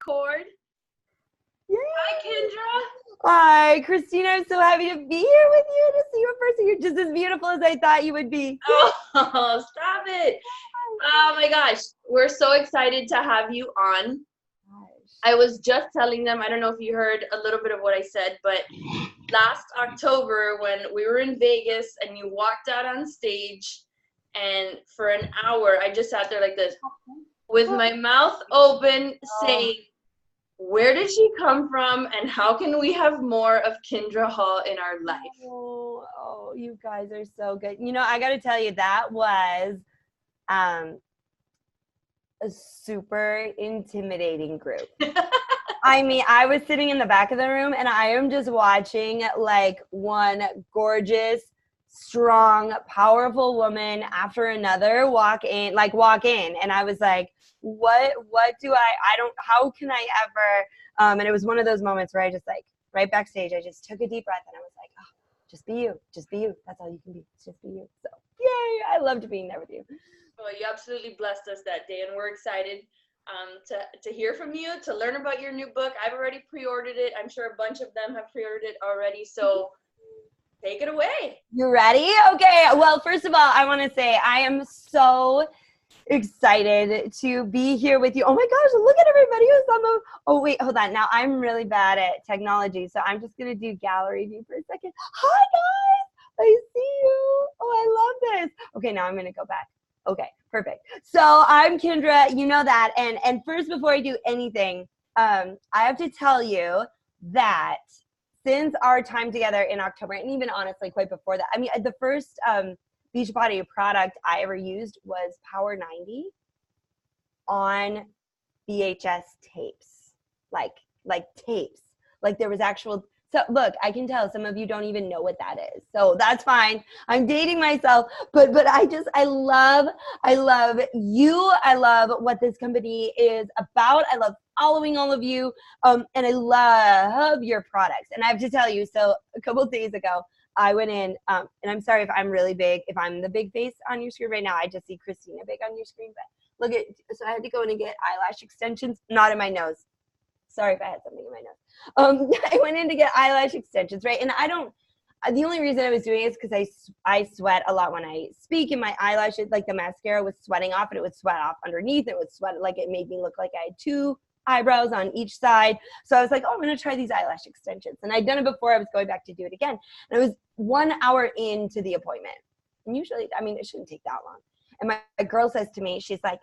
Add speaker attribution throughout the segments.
Speaker 1: record.
Speaker 2: Yay.
Speaker 1: Hi, Kindra.
Speaker 2: Hi, Christina. I'm so happy to be here with you, to see you in person. You're just as beautiful as I thought you would be.
Speaker 1: Oh, stop it. Oh my gosh. We're so excited to have you on. I was just telling them, I don't know if you heard a little bit of what I said, but last October when we were in Vegas and you walked out on stage, and for an hour I just sat there like this with my mouth open saying, where did she come from and how can we have more of Kindra Hall in our life?
Speaker 2: Oh, you guys are so good. You know, I got to tell you, that was a super intimidating group. I mean, I was sitting in the back of the room and I am just watching like one gorgeous, strong, powerful woman after another walk in. And I was like, what do how can I ever, and it was one of those moments where I just like, right backstage, I just took a deep breath and I was like, oh, just be you. That's all you can be. Just be you. So yay, I loved being there with you.
Speaker 1: Well, you absolutely blessed us that day, and we're excited to hear from you, to learn about your new book. I've already pre-ordered it. I'm sure a bunch of them have pre-ordered it already, so take it away.
Speaker 2: You ready? Okay. Well, first of all, I want to say I am so excited to be here with you. Oh my gosh, look at everybody who's on the, oh wait, hold on. Now I'm really bad at technology, so I'm just going to do gallery view for a second. Hi guys, I see you. Oh, I love this. Okay, now I'm going to go back. Okay, perfect. So I'm Kindra, you know that. And first, before I do anything, I have to tell you that since our time together in October, and even honestly quite before that, I mean, the first Beachbody product I ever used was Power 90 on VHS tapes, like tapes. Like there was actual. So look, I can tell some of you don't even know what that is. So that's fine. I'm dating myself, but I love you. I love what this company is about. I love following all of you. And I love your products. And I have to tell you, so a couple of days ago, I went in, and I'm sorry if I'm really big, if I'm the big face on your screen right now. I just see Christina big on your screen, but look at, so I had to go in and get eyelash extensions, not in my nose. Sorry if I had something in my nose. I went in to get eyelash extensions, right? And the only reason I was doing it is because I sweat a lot when I speak, and my eyelashes, like the mascara was sweating off, and it would sweat off underneath. It would sweat, like it made me look like I had two eyebrows on each side. So I was like, oh, I'm going to try these eyelash extensions. And I'd done it before. I was going back to do it again. And it was 1 hour into the appointment. And usually, I mean, it shouldn't take that long. And my girl says to me, she's like,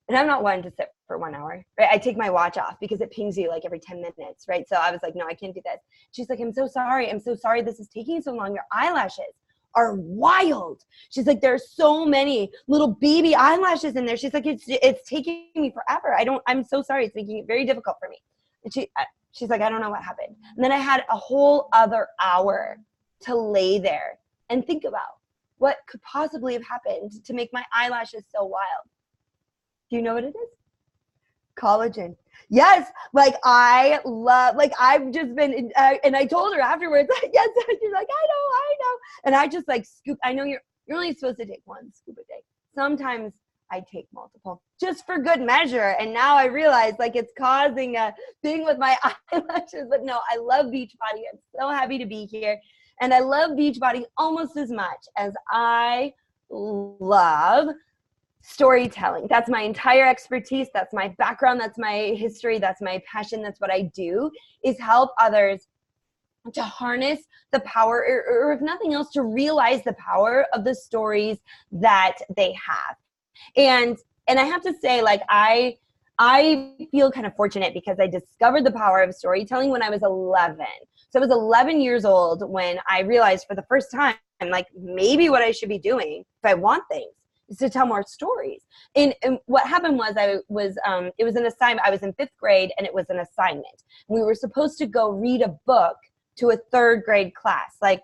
Speaker 2: and I'm not one to sit for 1 hour, right? I take my watch off because it pings you like every 10 minutes, right? So I was like, no, I can't do this. She's like, I'm so sorry. This is taking so long. Your eyelashes are wild. She's like, there's so many little baby eyelashes in there. She's like, it's taking me forever. I'm so sorry. It's making it very difficult for me. And she's like, I don't know what happened. And then I had a whole other hour to lay there and think about what could possibly have happened to make my eyelashes so wild. Do you know what it is? Collagen. Yes, like I've just been, and I told her afterwards, yes, she's like, I know. And I just like scoop, I know you're only supposed to take one scoop a day. Sometimes I take multiple, just for good measure. And now I realize like it's causing a thing with my eyelashes, but no, I love Beachbody. I'm so happy to be here. And I love Beachbody almost as much as I love storytelling. That's my entire expertise. That's my background. That's my history. That's my passion. That's what I do, is help others to harness the power, or if nothing else, to realize the power of the stories that they have. And I have to say, like, I feel kind of fortunate because I discovered the power of storytelling when I was 11. So I was 11 years old when I realized for the first time, like, maybe what I should be doing if I want things is to tell more stories. And what happened was it was an assignment. I was in 5th grade and it was an assignment. We were supposed to go read a book to a 3rd grade class, like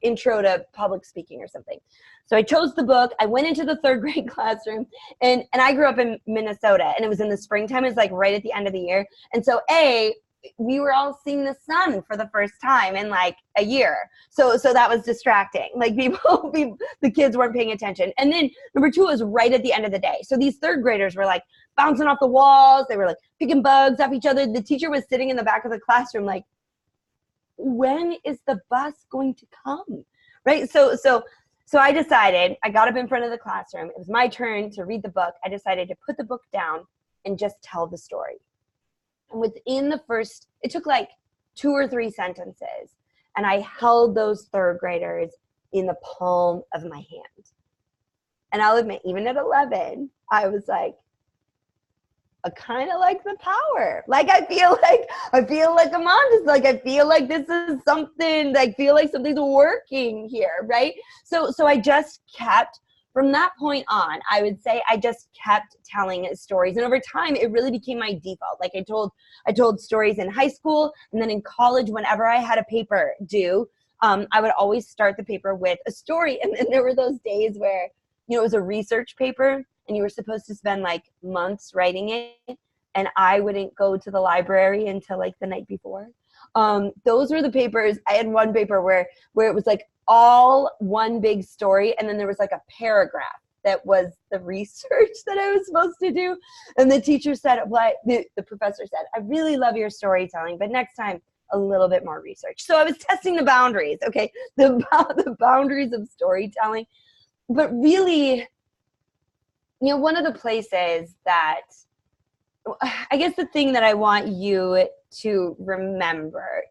Speaker 2: intro to public speaking or something. So I chose the book. I went into the 3rd grade classroom, and I grew up in Minnesota, and it was in the springtime. It was like right at the end of the year. And so we were all seeing the sun for the first time in like a year. So that was distracting. Like the kids weren't paying attention. And then number 2 was right at the end of the day. So these 3rd graders were like, bouncing off the walls. They were like picking bugs off each other. The teacher was sitting in the back of the classroom like, when is the bus going to come? Right? So I decided, I got up in front of the classroom. It was my turn to read the book. I decided to put the book down and just tell the story. And within the first, it took like 2 or 3 sentences. And I held those third graders in the palm of my hand. And I'll admit, even at 11, I was like, I kind of like the power. Like, I feel like I'm on this. Like, I feel like this is something, I feel like something's working here, right? So I just kept, from that point on, I would say I just kept telling stories. And over time, it really became my default. Like, I told stories in high school, and then in college, whenever I had a paper due, I would always start the paper with a story. And then there were those days where, you know, it was a research paper, and you were supposed to spend like months writing it, and I wouldn't go to the library until like the night before. Those were the papers. I had one paper where it was like all one big story, and then there was like a paragraph that was the research that I was supposed to do. And the teacher said, the professor said, I really love your storytelling, but next time a little bit more research. So I was testing the boundaries, okay, the boundaries of storytelling. But really, you know, one of the places that, I guess the thing that I want you to remember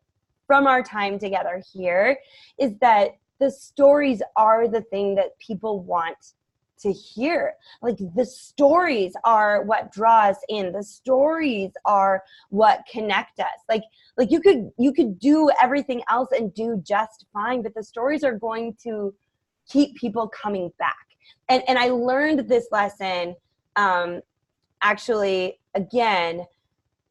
Speaker 2: from our time together here is that the stories are the thing that people want to hear. Like, the stories are what draw us in. The stories are what connect us. Like you could do everything else and do just fine, but the stories are going to keep people coming back. And I learned this lesson actually, again,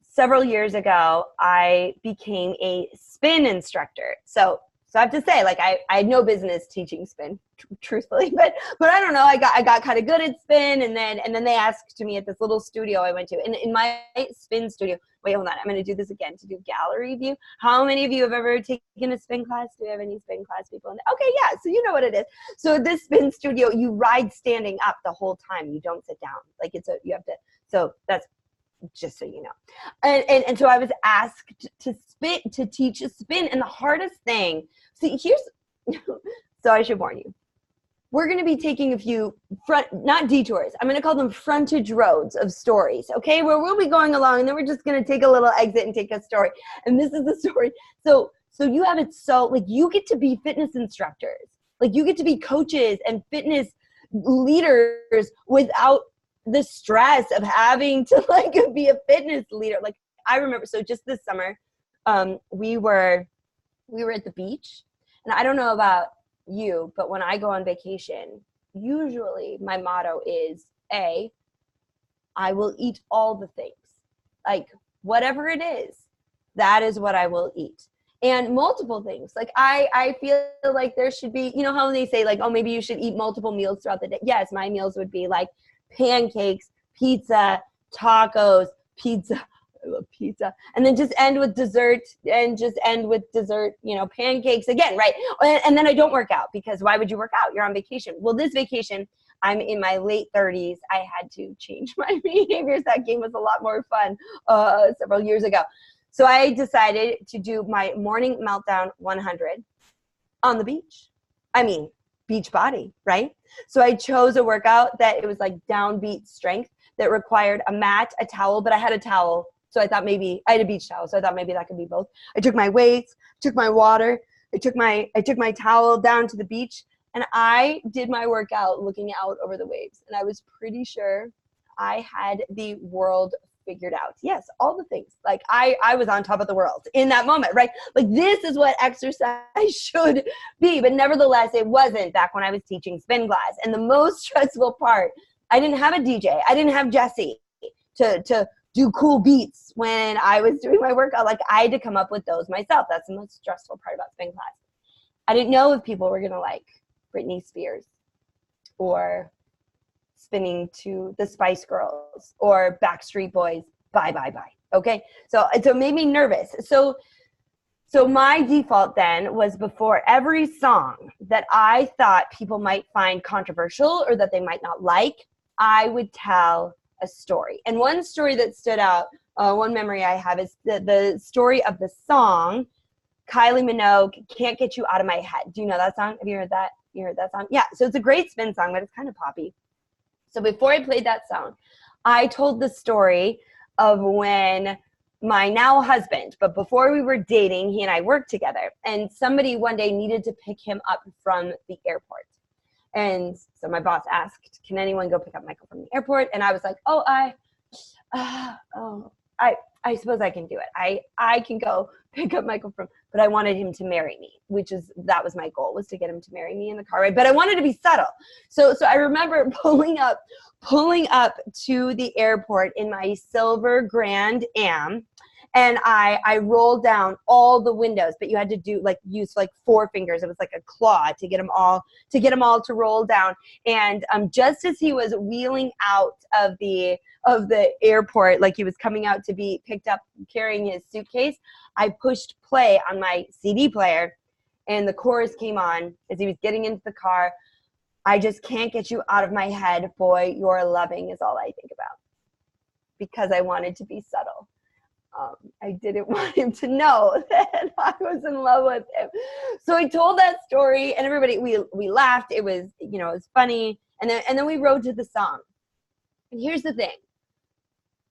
Speaker 2: several years ago. I became a spin instructor. So I have to say, like, I had no business teaching spin, truthfully, but I don't know, I got kind of good at spin, and then they asked me at this little studio I went to, and in my spin studio, wait, hold on, I'm going to do this again to do gallery view. How many of you have ever taken a spin class? Do we have any spin class people? Okay, yeah, so you know what it is. So this spin studio, you ride standing up the whole time. You don't sit down. Like, you have to, so that's just so you know. And so I was asked to teach a spin, and the hardest thing, so I should warn you, we're going to be taking a few not detours, I'm going to call them frontage roads of stories, okay, where we'll be going along, and then we're just going to take a little exit and take a story. And this is the story. So you have it, so like, you get to be fitness instructors, like, you get to be coaches and fitness leaders without the stress of having to like be a fitness leader. Like, I remember, so just this summer, we were at the beach, and I don't know about you, but when I go on vacation, usually my motto is I will eat all the things, like, whatever it is, that is what I will eat. And multiple things. Like, I feel like there should be, you know how they say, like, oh, maybe you should eat multiple meals throughout the day. Yes, my meals would be like pancakes, pizza, tacos, pizza. I love pizza. And then just end with dessert, you know, pancakes again, right? And then I don't work out, because why would you work out? You're on vacation. Well, this vacation, I'm in my late 30s. I had to change my behaviors. That game was a lot more fun several years ago. So I decided to do my morning meltdown 100 on the beach. I mean, beach body, right? So I chose a workout that it was like downbeat strength that required a mat, a towel, but I had a towel. So I thought maybe, I had a beach towel, so I thought maybe that could be both. I took my weights, took my water, I took my towel down to the beach, and I did my workout looking out over the waves. And I was pretty sure I had the world figured out. Yes, all the things. Like, I was on top of the world in that moment, right? Like, this is what exercise should be. But nevertheless, it wasn't back when I was teaching spin class. And the most stressful part, I didn't have a DJ. I didn't have Jesse to do cool beats when I was doing my workout. Like, I had to come up with those myself. That's the most stressful part about spin class. I didn't know if people were going to like Britney Spears or spinning to the Spice Girls or Backstreet Boys, bye, bye, bye. Okay. So it made me nervous. So my default then was, before every song that I thought people might find controversial or that they might not like, I would tell a story. And one story that stood out, one memory I have is the story of the song, Kylie Minogue, Can't Get You Out of My Head. Do you know that song? Have you heard that? You heard that song? Yeah, so it's a great spin song, but it's kind of poppy. So before I played that song, I told the story of when my now husband, but before we were dating, he and I worked together, and somebody one day needed to pick him up from the airport. And so my boss asked, can anyone go pick up Michael from the airport? And I was like, I suppose I can do it. I can go pick up Michael but I wanted him to marry me, that was my goal, was to get him to marry me in the car ride. But I wanted to be subtle. So I remember pulling up to the airport in my silver Grand Am, and I rolled down all the windows, but you had to use 4 fingers. It was like a claw to get them all to roll down. And just as he was wheeling out of the airport, like he was coming out to be picked up carrying his suitcase, I pushed play on my CD player, and the chorus came on as he was getting into the car. I just can't get you out of my head, boy, your loving is all I think about. Because I wanted to be subtle. I didn't want him to know that I was in love with him. So I told that story, and everybody, we laughed. It was, it was funny. And then we wrote to the song. And here's the thing.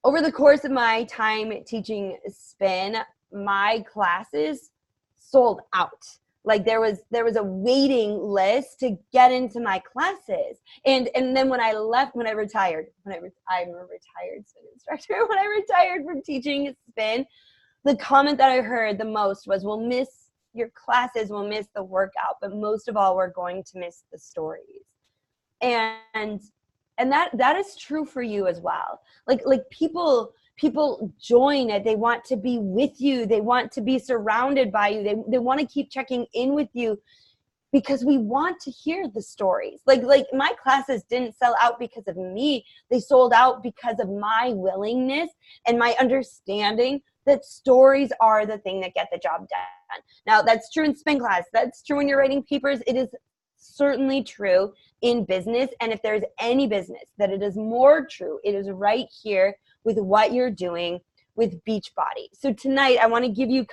Speaker 2: Over the course of my time teaching spin, my classes sold out. Like there was a waiting list to get into my classes. And then when I'm a retired spin instructor. When I retired from teaching spin, the comment that I heard the most was, we'll miss your classes, we'll miss the workout, but most of all, we're going to miss the stories. And that is true for you as well. Like people join it. They want to be with you. They want to be surrounded by you. They want to keep checking in with you because we want to hear the stories. Like my classes didn't sell out because of me. They sold out because of my willingness and my understanding that stories are the thing that get the job done. Now, that's true in spin class. That's true when you're writing papers. It is certainly true in business. And if there's any business that it is more true, it is right here with what you're doing with Beachbody. So tonight, I want to give you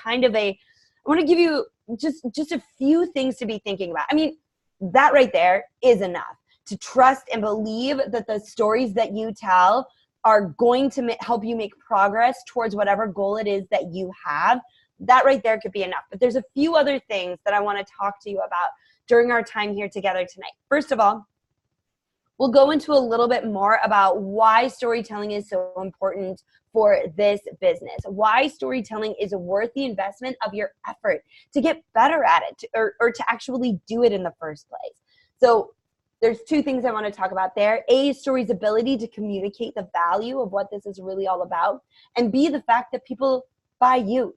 Speaker 2: just a few things to be thinking about. I mean, that right there is enough to trust and believe that the stories that you tell are going to help you make progress towards whatever goal it is that you have. That right there could be enough. But there's a few other things that I want to talk to you about during our time here together tonight. First of all, we'll go into a little bit more about why storytelling is so important for this business, why storytelling is worth the investment of your effort to get better at it or to actually do it in the first place. So there's 2 things I want to talk about there. A, story's ability to communicate the value of what this is really all about, and B, the fact that people buy you.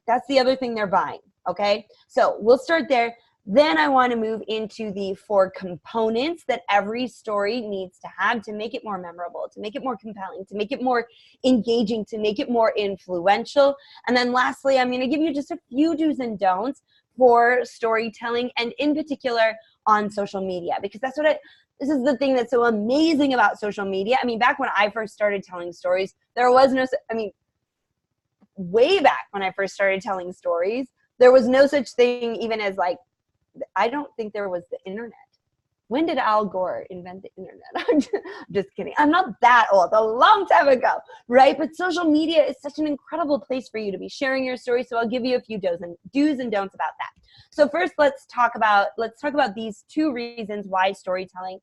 Speaker 2: That's the other thing they're buying, okay? So we'll start there. Then I want to move into the 4 components that every story needs to have to make it more memorable, to make it more compelling, to make it more engaging, to make it more influential. And then lastly, I'm going to give you just a few do's and don'ts for storytelling, and in particular on social media, because this is the thing that's so amazing about social media. I mean, back when I first started telling stories, way back when I first started telling stories, there was no such thing even as I don't think there was the internet. When did Al Gore invent the internet? I'm just kidding. I'm not that old, a long time ago, right? But social media is such an incredible place for you to be sharing your story. So I'll give you a few do's and don'ts about that. So first, let's talk about these 2 reasons why storytelling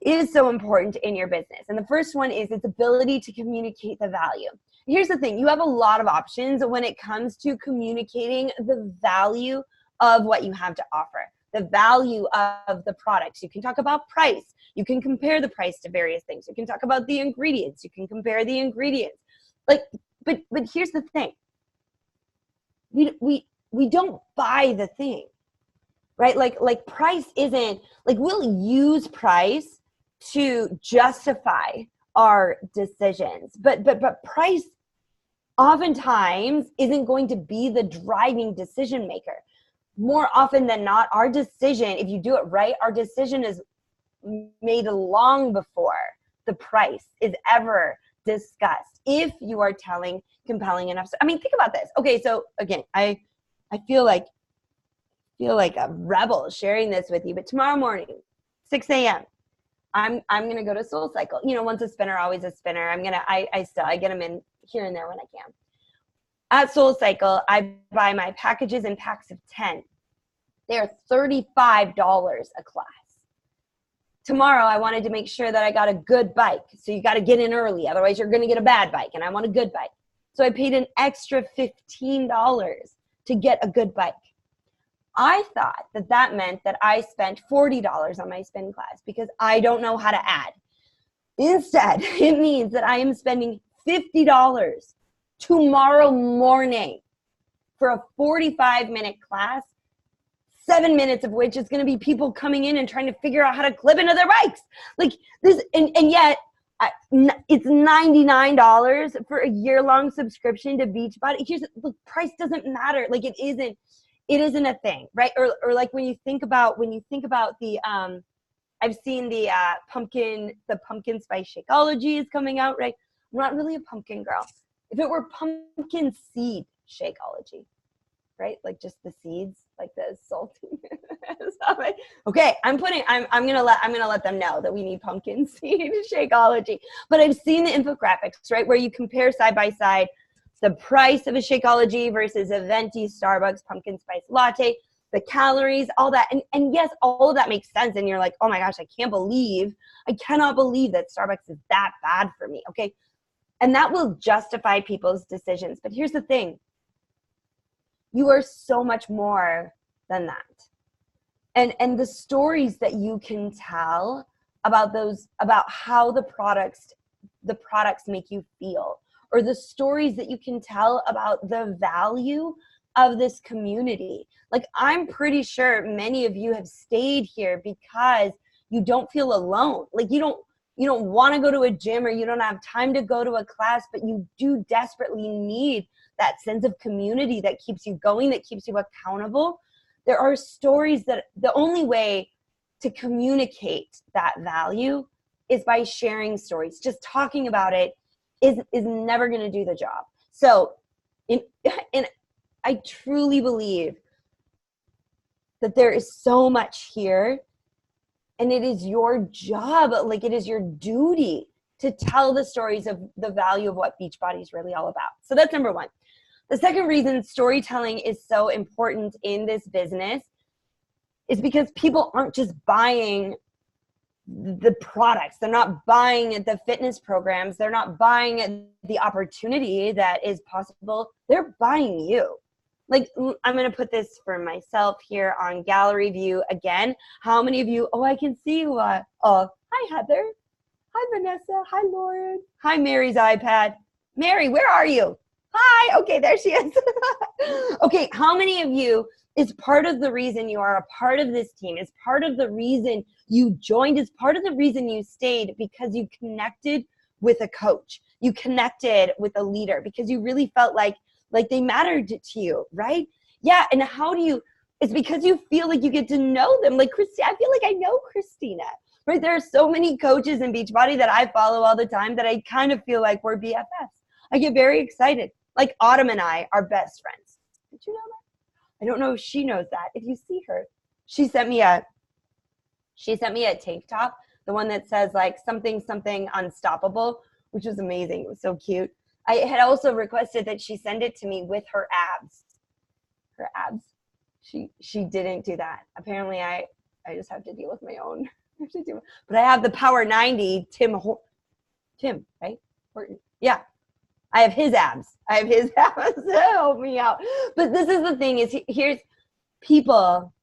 Speaker 2: is so important in your business. And the first one is its ability to communicate the value. Here's the thing. You have a lot of options when it comes to communicating the value of what you have to offer, the value of the products. You can talk about price. You can compare the price to various things. You can talk about the ingredients. You can compare the ingredients. But here's the thing. We don't buy the thing, right? Like price isn't, we'll use price to justify our decisions, but price oftentimes isn't going to be the driving decision maker. More often than not, our decision, if you do it right, our decision is made long before the price is ever discussed if you are telling compelling enough. I mean, think about this. Okay, so again, I feel like a rebel sharing this with you, but tomorrow morning, 6 a.m., I'm gonna go to Soul Cycle. You know, once a spinner, always a spinner. I get them in here and there when I can. At Soul Cycle, I buy my packages in packs of 10. They're $35 a class. Tomorrow, I wanted to make sure that I got a good bike. So you got to get in early. Otherwise, you're going to get a bad bike. And I want a good bike. So I paid an extra $15 to get a good bike. I thought that meant that I spent $40 on my spin class because I don't know how to add. Instead, it means that I am spending $50 tomorrow morning for a 45-minute class, 7 minutes of which is going to be people coming in and trying to figure out how to clip into their bikes. Like this, and yet it's $99 for a year-long subscription to Beachbody. Here's the price doesn't matter. Like it isn't a thing, right? Or like when you think about the I've seen the pumpkin spice Shakeology is coming out, right? I'm not really a pumpkin girl. If it were pumpkin seed Shakeology, right? Like just the seeds, like the salty. Okay, I'm gonna let them know that we need pumpkin seed Shakeology. But I've seen the infographics, right, where you compare side by side the price of a Shakeology versus a venti Starbucks pumpkin spice latte, the calories, all that. And yes, all of that makes sense. And you're like, oh my gosh, I cannot believe that Starbucks is that bad for me. Okay. And that will justify people's decisions. But here's the thing. You are so much more than that. And the stories that you can tell about how the products make you feel, or the stories that you can tell about the value of this community. Like, I'm pretty sure many of you have stayed here because you don't feel alone. Like you don't want to go to a gym, or you don't have time to go to a class, but you do desperately need that sense of community that keeps you going, that keeps you accountable. There are stories that the only way to communicate that value is by sharing stories. Just talking about it is never going to do the job. So I truly believe that there is so much here, and it is your job, like it is your duty to tell the stories of the value of what Beachbody is really all about. So that's number one. The second reason storytelling is so important in this business is because people aren't just buying the products. They're not buying the fitness programs. They're not buying the opportunity that is possible. They're buying you. Like, I'm going to put this for myself here on gallery view again. How many of you, I can see you. Hi, Heather. Hi, Vanessa. Hi, Lauren. Hi, Mary's iPad. Mary, where are you? Hi. Okay, there she is. Okay, how many of you is part of the reason you are a part of this team, is part of the reason you joined, is part of the reason you stayed, because you connected with a coach, you connected with a leader, because you really felt like they mattered to you, right? Yeah, and it's because you feel like you get to know them. Like Christina, I feel like I know Christina, right? There are so many coaches in Beachbody that I follow all the time that I kind of feel like we're BFFs. I get very excited. Like Autumn and I are best friends. Did you know that? I don't know if she knows that. If you see her, she sent me a tank top, the one that says like something unstoppable, which was amazing. It was so cute. I had also requested that she send it to me with her abs. Her abs. She didn't do that. Apparently I just have to deal with my own. But I have the Power 90 Tim, right? Horton. Yeah. I have his abs. to help me out. But this is the thing is, here's people,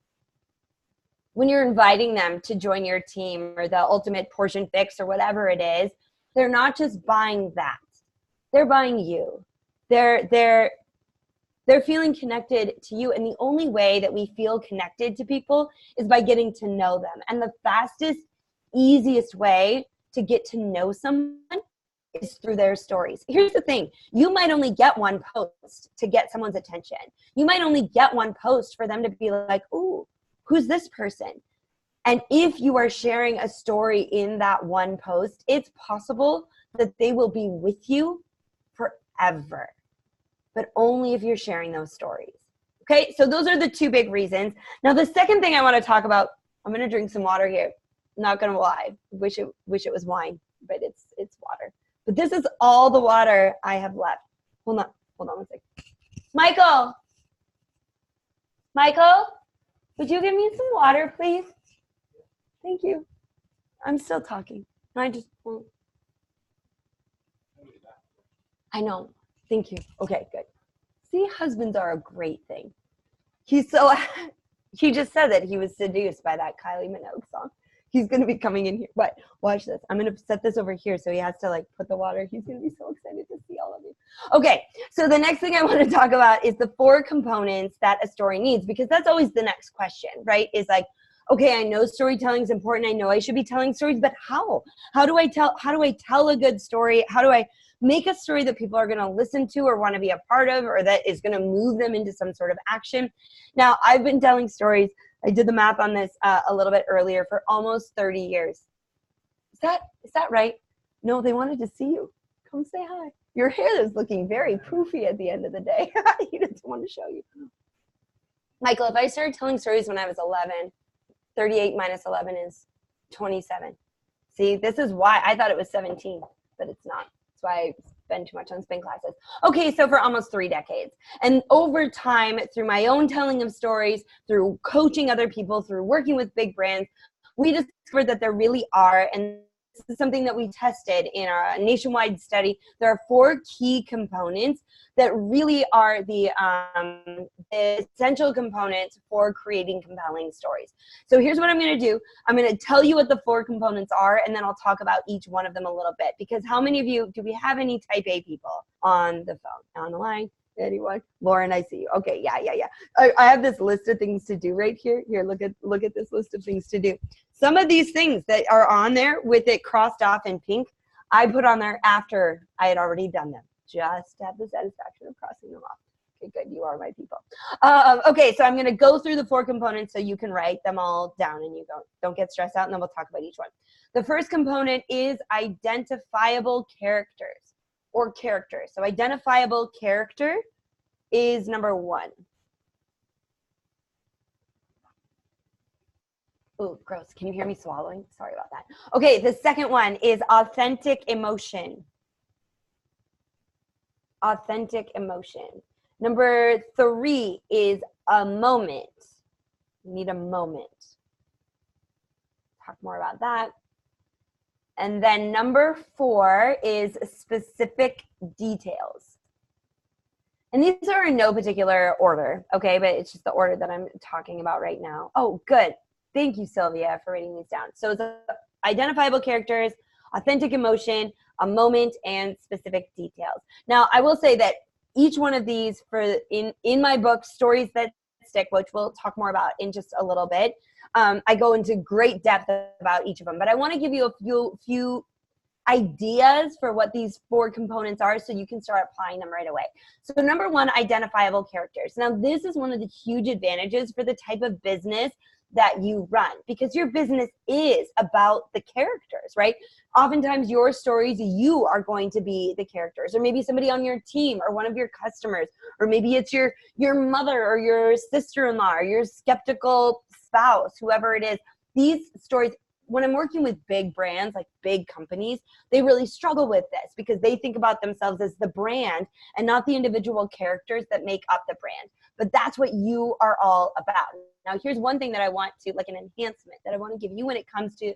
Speaker 2: when you're inviting them to join your team or the ultimate portion fix or whatever it is, they're not just buying that. They're buying you. They're feeling connected to you. And the only way that we feel connected to people is by getting to know them. And the fastest, easiest way to get to know someone is through their stories. Here's the thing. You might only get one post to get someone's attention. You might only get one post for them to be like, ooh, who's this person? And if you are sharing a story in that one post, it's possible that they will be with you forever, but only if you're sharing those stories. Okay, so those are the two big reasons. Now, the second thing I want to talk about, I'm going to drink some water here. Not going to lie. Wish it was wine, but it's water. But this is all the water I have left. Hold on one second. Michael, would you give me some water, please? Thank you. I'm still talking. I know. Thank you. Okay, good. See, husbands are a great thing. He just said that he was seduced by that Kylie Minogue song. He's going to be coming in here. But watch this. I'm going to set this over here so he has to like put the water. He's going to be so excited to see all of you. Okay, so the next thing I want to talk about is the 4 components that a story needs, because that's always the next question, right? Is like, okay, I know storytelling is important. I know I should be telling stories, but how? How do I tell a good story? How do I make a story that people are going to listen to or want to be a part of, or that is going to move them into some sort of action? Now, I've been telling stories. I did the math on this a little bit earlier, for almost 30 years. Is that right? No, they wanted to see you. Come say hi. Your hair is looking very poofy at the end of the day. He just want to show you. Michael, if I started telling stories when I was 11, 38 minus 11 is 27. See, this is why I thought it was 17, but it's not. That's why I spend too much on spin classes. Okay, so for almost 3 decades. And over time, through my own telling of stories, through coaching other people, through working with big brands, we discovered that there really are, and this is something that we tested in our nationwide study, there are 4 key components that really are the essential components for creating compelling stories. So here's what I'm going to do. I'm going to tell you what the 4 components are, and then I'll talk about each one of them a little bit. Because how many of you, do we have any type A people on the phone, on the line? Anyone? Lauren, I see you. Okay, yeah. I have this list of things to do right here. Here, look at this list of things to do. Some of these things that are on there with it crossed off in pink, I put on there after I had already done them, just to have the satisfaction of crossing them off. Okay, good. You are my people. Okay, so I'm going to go through the 4 components so you can write them all down and you don't get stressed out, and then we'll talk about each one. The first component is identifiable characters or characters. So identifiable character is number 1. Oh, gross. Can you hear me swallowing? Sorry about that. Okay, the second one is authentic emotion. Authentic emotion. Number 3 is a moment. You need a moment. Talk more about that. And then number 4 is specific details. And these are in no particular order, okay? But it's just the order that I'm talking about right now. Oh, good. Thank you, Sylvia, for writing these down. So it's identifiable characters, authentic emotion, a moment, and specific details. Now, I will say that each one of these, in my book, Stories That Stick, which we'll talk more about in just a little bit, I go into great depth about each of them. But I want to give you a few ideas for what these 4 components are so you can start applying them right away. So number 1, identifiable characters. Now, this is one of the huge advantages for the type of business that you run, because your business is about the characters, right? Oftentimes your stories, you are going to be the characters, or maybe somebody on your team or one of your customers, or maybe it's your mother or your sister-in-law or your skeptical spouse, whoever it is. These stories, when I'm working with big brands, like big companies, they really struggle with this because they think about themselves as the brand and not the individual characters that make up the brand. But that's what you are all about. Now, here's one thing that I want to, like an enhancement that I want to give you when it comes to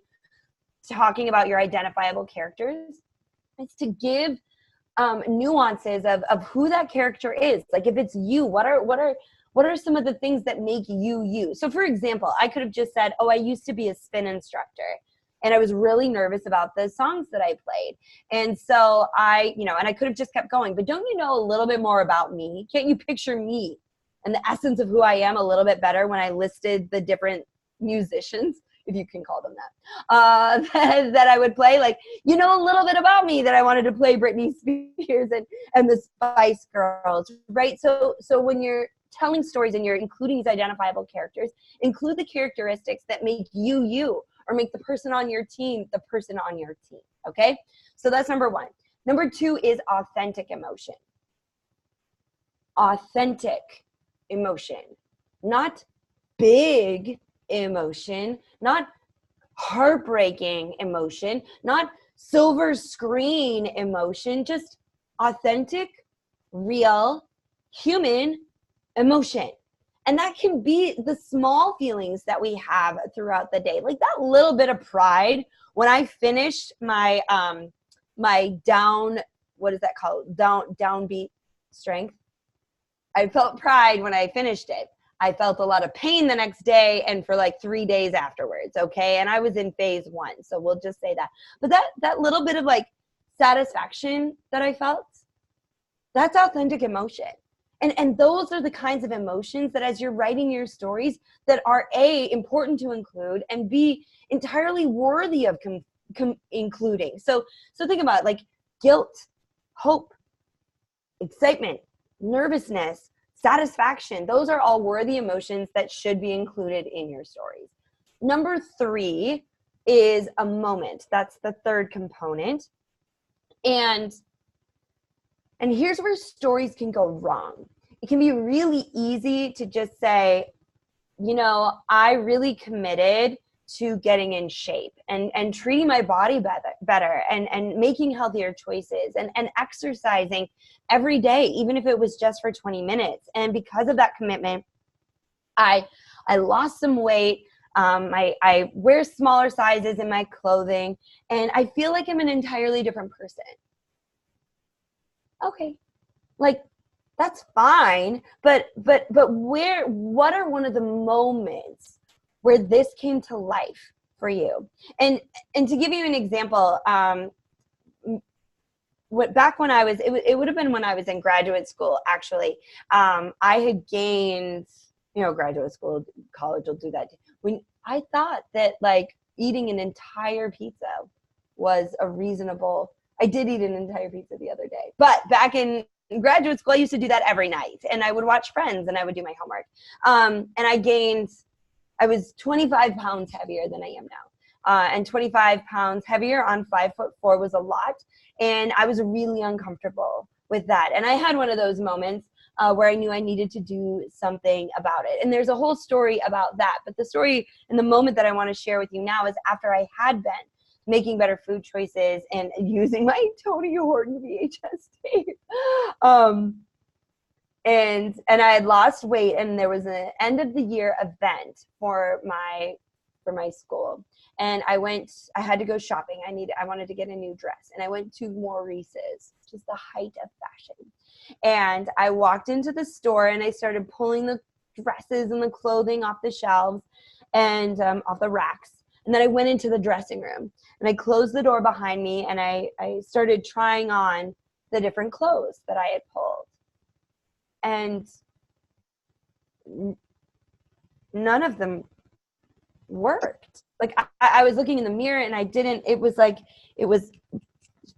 Speaker 2: talking about your identifiable characters, is to give nuances of who that character is. Like if it's you, what are some of the things that make you you? So for example, I could have just said, oh, I used to be a spin instructor and I was really nervous about the songs that I played. And so and I could have just kept going, but don't you know a little bit more about me? Can't you picture me and the essence of who I am a little bit better when I listed the different musicians, if you can call them that, that I would play? Like, you know a little bit about me that I wanted to play Britney Spears and the Spice Girls, right? So when you're telling stories and you're including these identifiable characters, include the characteristics that make you you, or make the person on your team the person on your team, okay? So that's number one. Number two is authentic emotion. Authentic emotion, not big emotion, not heartbreaking emotion, not silver screen emotion, just authentic, real, human emotion. And that can be the small feelings that we have throughout the day, like that little bit of pride when I finished my my downbeat strength. I felt pride when I finished it. I felt a lot of pain the next day and for like 3 days afterwards, okay? And I was in phase 1, so we'll just say that. But that little bit of like satisfaction that I felt, that's authentic emotion. And those are the kinds of emotions that as you're writing your stories that are A, important to include, and B, entirely worthy of including. So think about it, like guilt, hope, excitement, nervousness, satisfaction. Those are all worthy emotions that should be included in your stories. Number 3 is a moment. That's the third component. And here's where stories can go wrong. It can be really easy to just say, you know, I really committed to getting in shape and treating my body better and making healthier choices and exercising every day, even if it was just for 20 minutes. And because of that commitment, I lost some weight. I wear smaller sizes in my clothing, and I feel like I'm an entirely different person. Okay, like that's fine, but what are one of the moments where this came to life for you? And to give you an example, back when I was, it would have been when I was in graduate school, actually. I had gained, you know, graduate school, college will do that. When I thought that like eating an entire pizza was a reasonable, I did eat an entire pizza the other day, but back in graduate school, I used to do that every night, and I would watch Friends and I would do my homework. And I was 25 pounds heavier than I am now. And 25 pounds heavier on 5'4" was a lot. And I was really uncomfortable with that. And I had one of those moments where I knew I needed to do something about it. And there's a whole story about that. But the story and the moment that I want to share with you now is after I had been making better food choices and using my Tony Horton VHS tape. And I had lost weight, and there was an end of the year event for my school. And I had to go shopping. I wanted to get a new dress, and I went to Maurice's, which is the height of fashion. And I walked into the store and I started pulling the dresses and the clothing off the shelves and off the racks. And then I went into the dressing room and I closed the door behind me, and I started trying on the different clothes that I had pulled. And none of them worked. Like I was looking in the mirror and it was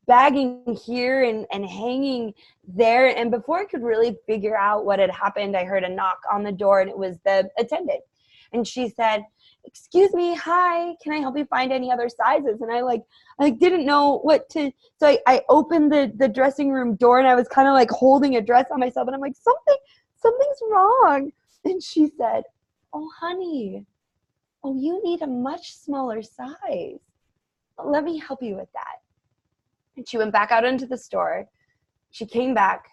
Speaker 2: bagging here and hanging there. And before I could really figure out what had happened, I heard a knock on the door, and it was the attendant. And she said, "Excuse me, hi, can I help you find any other sizes?" And I didn't know what to, so I opened the dressing room door, and I was kind of like holding a dress on myself, and I'm like, something's wrong. And she said, "Oh, honey, you need a much smaller size. Let me help you with that." And she went back out into the store. She came back,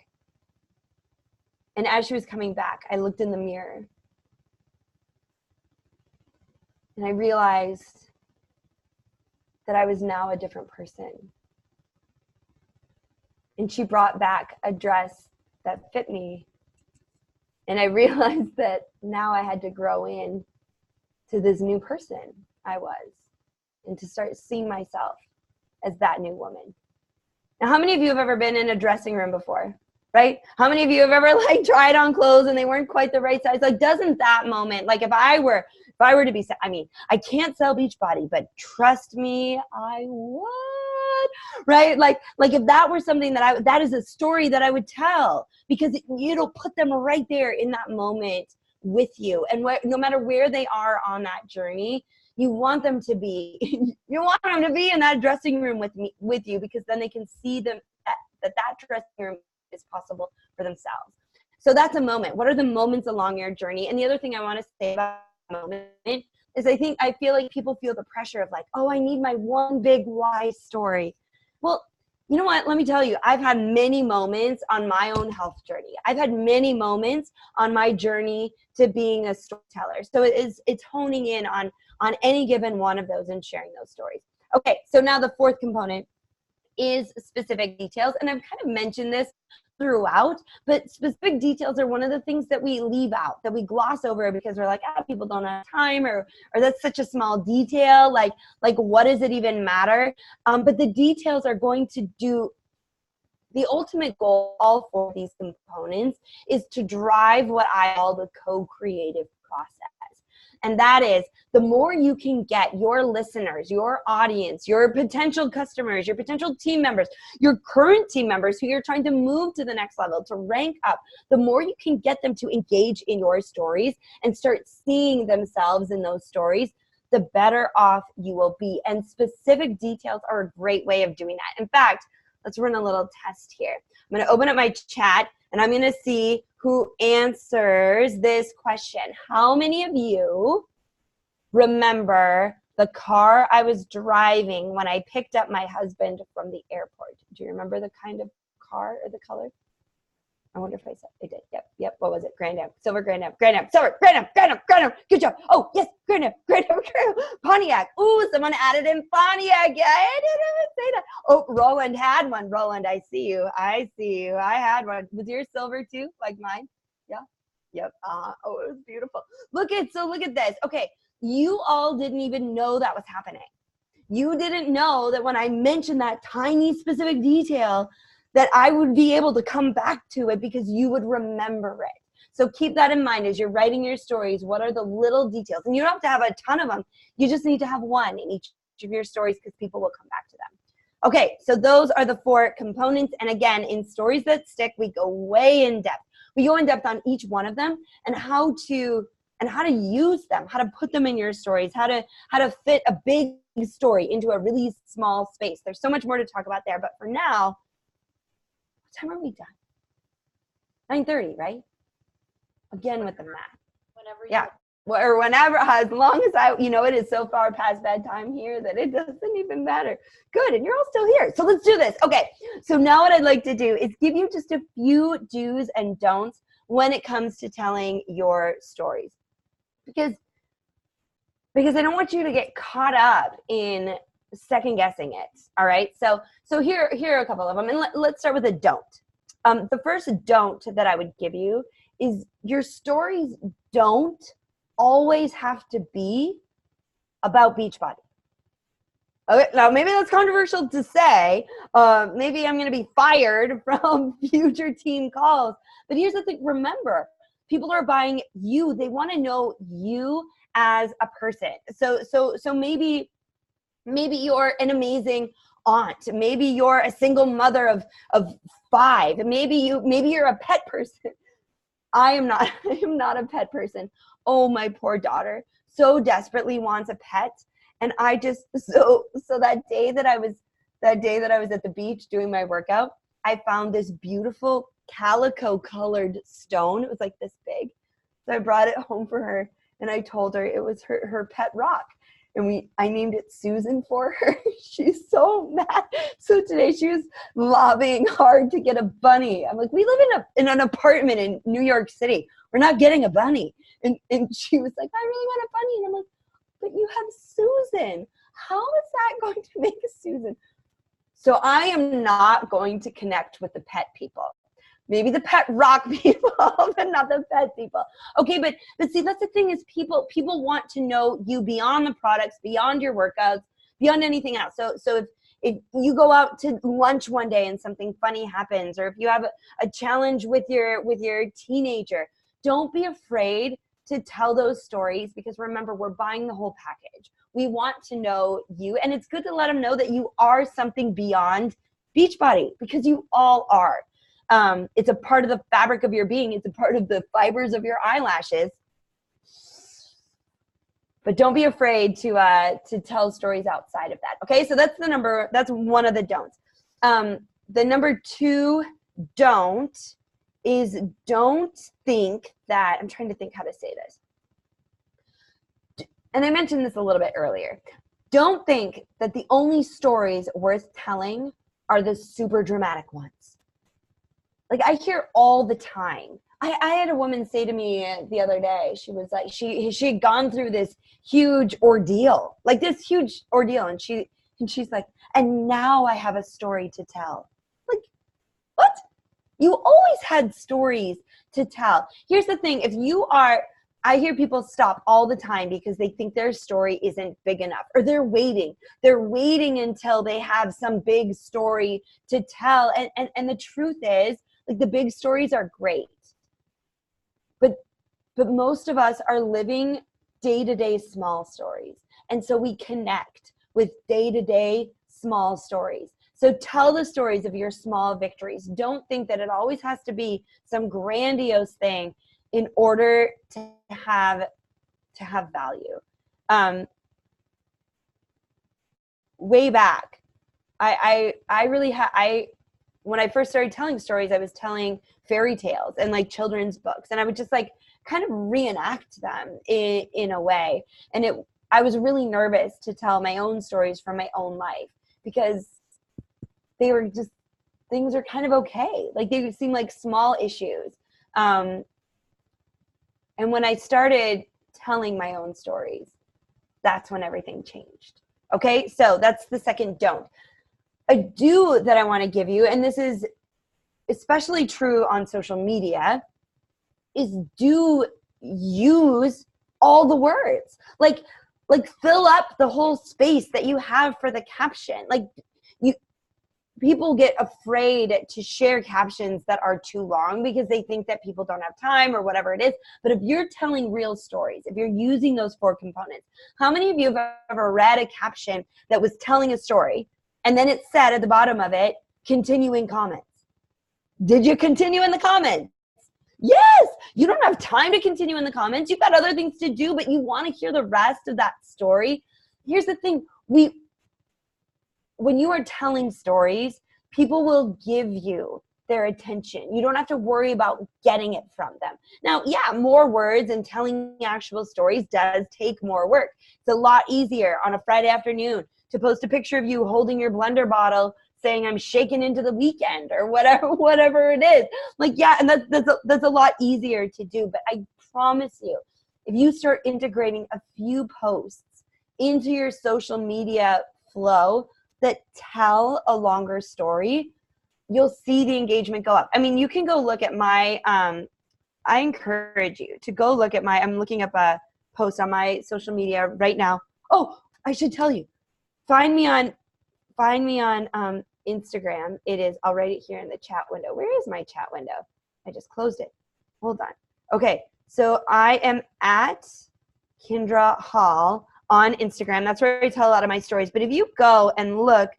Speaker 2: and as she was coming back, I looked in the mirror. And I realized that I was now a different person. And she brought back a dress that fit me. And I realized that now I had to grow in to this new person I was, and to start seeing myself as that new woman. Now, how many of you have ever been in a dressing room before? Right? How many of you have ever like tried on clothes and they weren't quite the right size? Like, doesn't that moment, like if I were I were to be, I mean, I can't sell Beachbody, but trust me, I would, right? Like if that were something that that is a story that I would tell, because it'll put them right there in that moment with you. And no matter where they are on that journey, you want them to be, in that dressing room with you, because then they can see that dressing room is possible for themselves. So that's a moment. What are the moments along your journey? And the other thing I want to say about moment is I feel like people feel the pressure of like, oh, I need my one big why story. Well, you know what? Let me tell you, I've had many moments on my own health journey. I've had many moments on my journey to being a storyteller. So it's honing in on any given one of those and sharing those stories. Okay, so now the fourth component is specific details. And I've kind of mentioned this throughout, but specific details are one of the things that we leave out, that we gloss over because we're like, people don't have time, or that's such a small detail, like what does it even matter? But the details are going to do the ultimate goal. All four of these components is to drive what I call the co-creative process. And that is, the more you can get your listeners, your audience, your potential customers, your potential team members, your current team members who you're trying to move to the next level, to rank up, the more you can get them to engage in your stories and start seeing themselves in those stories, the better off you will be. And specific details are a great way of doing that. In fact, let's run a little test here. I'm going to open up my chat and I'm going to see who answers this question. How many of you remember the car I was driving when I picked up my husband from the airport? Do you remember the kind of car or the color? I wonder if I said I did. Yep. What was it? Grand Am, silver Grand Am, silver Grand Am. Good job. Oh yes, Grand Am. Pontiac. Ooh, someone added in Pontiac. Yeah, I didn't even say that. Oh, Roland had one. Roland, I see you. I had one. Was yours silver too, like mine? Yeah. Yep. Oh, it was beautiful. Look at this. Okay, you all didn't even know that was happening. You didn't know that when I mentioned that tiny specific detail, that I would be able to come back to it because you would remember it. So keep that in mind as you're writing your stories. What are the little details? And you don't have to have a ton of them. You just need to have one in each of your stories because people will come back to them. Okay, so those are the four components. And again, in Stories That Stick, we go way in depth. We go in depth on each one of them and how to use them, how to put them in your stories, how to fit a big story into a really small space. There's so much more to talk about there. But for now, what time are we done? 9:30, right? Again with the math.
Speaker 1: Whenever you
Speaker 2: yeah. Or whenever, as long as it is so far past bedtime here that it doesn't even matter. Good, and you're all still here. So let's do this. Okay, so now what I'd like to do is give you just a few do's and don'ts when it comes to telling your stories. Because I don't want you to get caught up in second guessing it. All right. So here are a couple of them, and let's start with a don't. The first don't that I would give you is your stories don't always have to be about Beachbody. Okay, now maybe that's controversial to say. Maybe I'm going to be fired from future team calls. But here's the thing. Remember, people are buying you. They want to know you as a person. So maybe you're an amazing aunt. Maybe you're a single mother of 5. Maybe you're a pet person. I am not a pet person. Oh, my poor daughter so desperately wants a pet. And I just, so that day that I was at the beach doing my workout, I found this beautiful calico colored stone. It was like this big. So I brought it home for her and I told her it was her pet rock. And I named it Susan for her. She's so mad. So today she was lobbying hard to get a bunny. I'm like, we live in an apartment in New York City. We're not getting a bunny. And she was like, I really want a bunny. And I'm like, but you have Susan. How is that going to make a Susan? So I am not going to connect with the pet people. Maybe the pet rock people, but not the pet people. Okay, but see, that's the thing is people want to know you beyond the products, beyond your workouts, beyond anything else. So if you go out to lunch one day and something funny happens, or if you have a challenge with your teenager, don't be afraid to tell those stories, because remember, we're buying the whole package. We want to know you, and it's good to let them know that you are something beyond Beachbody, because you all are. It's a part of the fabric of your being. It's a part of the fibers of your eyelashes. But don't be afraid to tell stories outside of that. Okay, so that's one of the don'ts. The number 2 don't is don't think that, I'm trying to think how to say this. And I mentioned this a little bit earlier. Don't think that the only stories worth telling are the super dramatic ones. Like, I hear all the time. I had a woman say to me the other day, she was like, she had gone through this huge ordeal, and she's like, and now I have a story to tell. Like, what? You always had stories to tell. Here's the thing, I hear people stop all the time because they think their story isn't big enough, or they're waiting until they have some big story to tell. And the truth is, like, the big stories are great. But most of us are living day-to-day small stories. And so we connect with day-to-day small stories. So tell the stories of your small victories. Don't think that it always has to be some grandiose thing in order to have value. Way back, when I first started telling stories, I was telling fairy tales and like children's books, and I would just like kind of reenact them in a way. And I was really nervous to tell my own stories from my own life, because things are kind of okay. Like, they seem like small issues. And when I started telling my own stories, that's when everything changed. Okay, so that's the second don't. A do that I want to give you, and this is especially true on social media, is do use all the words. Like fill up the whole space that you have for the caption. Like, people get afraid to share captions that are too long because they think that people don't have time or whatever it is. But if you're telling real stories, if you're using those 4 components, how many of you have ever read a caption that was telling a story and then it said at the bottom of it, continue in comments? Did you continue in the comments? Yes, you don't have time to continue in the comments. You've got other things to do, but you want to hear the rest of that story. Here's the thing. When you are telling stories, people will give you their attention. You don't have to worry about getting it from them. Now, yeah, more words and telling actual stories does take more work. It's a lot easier on a Friday afternoon to post a picture of you holding your blender bottle saying I'm shaking into the weekend or whatever it is. Like, yeah, and that's a lot easier to do. But I promise you, if you start integrating a few posts into your social media flow that tell a longer story, you'll see the engagement go up. I mean, you can go look at my, I encourage you to go look at I'm looking up a post on my social media right now. Oh, I should tell you, find me on Instagram. It is already here in the chat window. Where is my chat window? I just closed it. Hold on. Okay, so I am at Kindra Hall on Instagram. That's where I tell a lot of my stories. But if you go and look,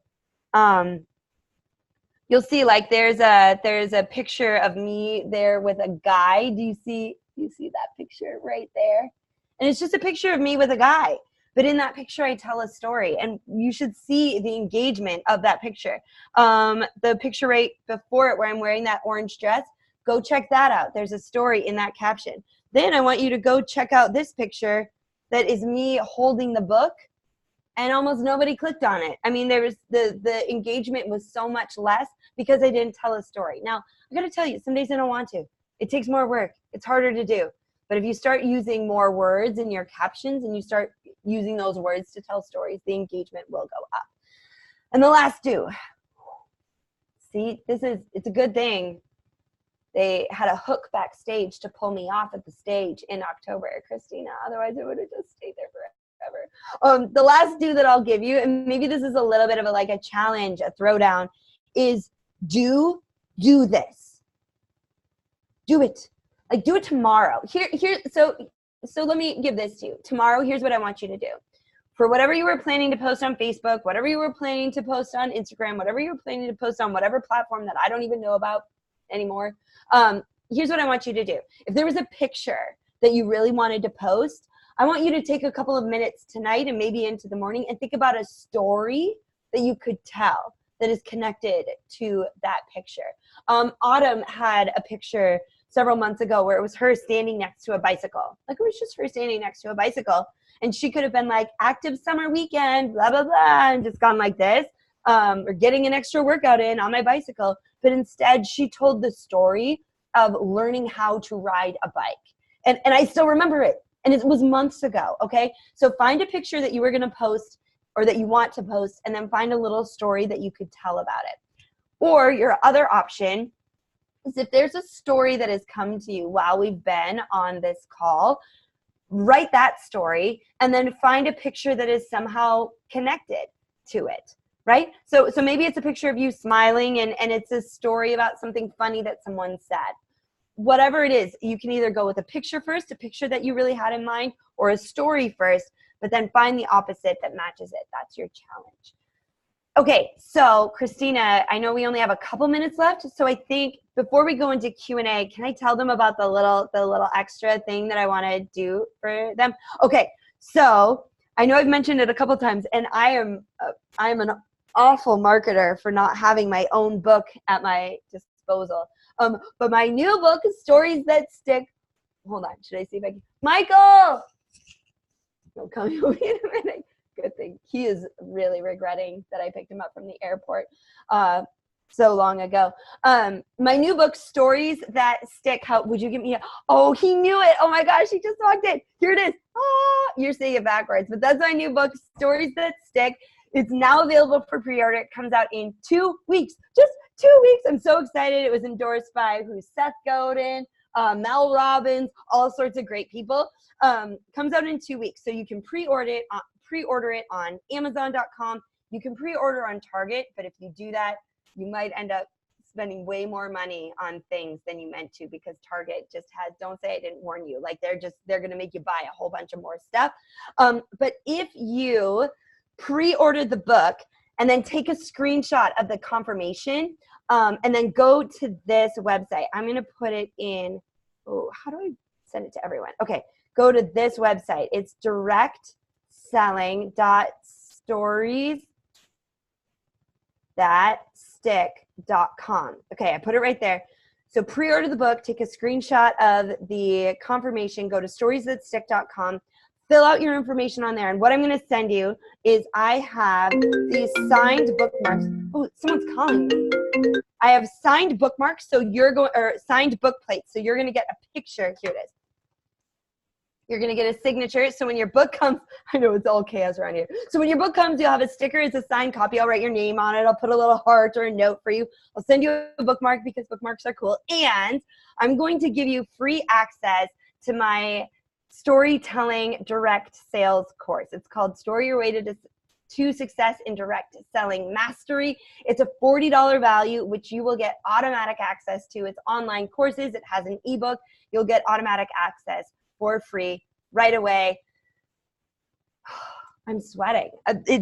Speaker 2: you'll see like there's a picture of me there with a guy. Do you see that picture right there? And it's just a picture of me with a guy. But in that picture, I tell a story, and you should see the engagement of that picture. The picture right before it where I'm wearing that orange dress, go check that out. There's a story in that caption. Then I want you to go check out this picture that is me holding the book, and almost nobody clicked on it. I mean, there was the engagement was so much less because I didn't tell a story. Now, I gotta tell you, some days I don't want to. It takes more work. It's harder to do. But if you start using more words in your captions and you start using those words to tell stories, the engagement will go up. And the last do. See, it's a good thing they had a hook backstage to pull me off at the stage in October, Christina. Otherwise, it would have just stayed there forever. The last do that I'll give you, and maybe this is a little bit of a challenge, a throwdown, is do this. Do it. Like, do it tomorrow. So so let me give this to you. Tomorrow, here's what I want you to do. For whatever you were planning to post on Facebook, whatever you were planning to post on Instagram, whatever you were planning to post on whatever platform that I don't even know about anymore, here's what I want you to do. If there was a picture that you really wanted to post, I want you to take a couple of minutes tonight and maybe into the morning and think about a story that you could tell that is connected to that picture. Autumn had a picture several months ago where it was her standing next to a bicycle. Like, it was just her standing next to a bicycle. And she could have been like, active summer weekend, blah, blah, blah, and just gone like this, or getting an extra workout in on my bicycle. But instead, she told the story of learning how to ride a bike. And I still remember it. And it was months ago, okay? So find a picture that you were going to post or that you want to post, and then find a little story that you could tell about it. Or your other option is, if there's a story that has come to you while we've been on this call, write that story and then find a picture that is somehow connected to it, right? So maybe it's a picture of you smiling and it's a story about something funny that someone said. Whatever it is, you can either go with a picture first, a picture that you really had in mind, or a story first, but then find the opposite that matches it. That's your challenge. Okay, so Christina, I know we only have a couple minutes left, so I think before we go into Q&A, can I tell them about the little extra thing that I want to do for them? Okay, so I know I've mentioned it a couple times, and I am an awful marketer for not having my own book at my disposal. But my new book is Stories That Stick. Hold on, should I see if I can? Michael! Don't come here. Wait a minute. Good thing. He is really regretting that I picked him up from the airport so long ago. My new book, Stories That Stick. How would you give me oh, he knew it. Oh my gosh, he just walked in. Here it is. Ah, you're saying it backwards, but that's my new book, Stories That Stick. It's now available for pre-order. It comes out in 2 weeks. Just 2 weeks. I'm so excited. It was endorsed by Seth Godin, Mel Robbins, all sorts of great people. Comes out in 2 weeks. So you can pre-order it on Amazon.com. You can pre-order on Target, but if you do that, you might end up spending way more money on things than you meant to, because Target just has, don't say I didn't warn you. Like, they're going to make you buy a whole bunch of more stuff. But if you pre-order the book and then take a screenshot of the confirmation, and then go to this website. I'm going to put it in, how do I send it to everyone? Okay, go to this website. It's directselling.storiesthatstick.com. Okay, I put it right there. So pre-order the book, take a screenshot of the confirmation, go to storiesthatstick.com, fill out your information on there. And what I'm going to send you is, I have these signed bookmarks. Oh, someone's calling me. I have signed bookmarks, so or signed book plates. So you're going to get a picture. Here it is. You're going to get a signature. So when your book comes, I know it's all chaos around here. So when your book comes, you'll have a sticker. It's a signed copy. I'll write your name on it. I'll put a little heart or a note for you. I'll send you a bookmark because bookmarks are cool. And I'm going to give you free access to my storytelling direct sales course. It's called Story Your Way to Success in Direct Selling Mastery. It's a $40 value, which you will get automatic access to. It's online courses. It has an ebook. You'll get automatic access for free right away. I'm sweating.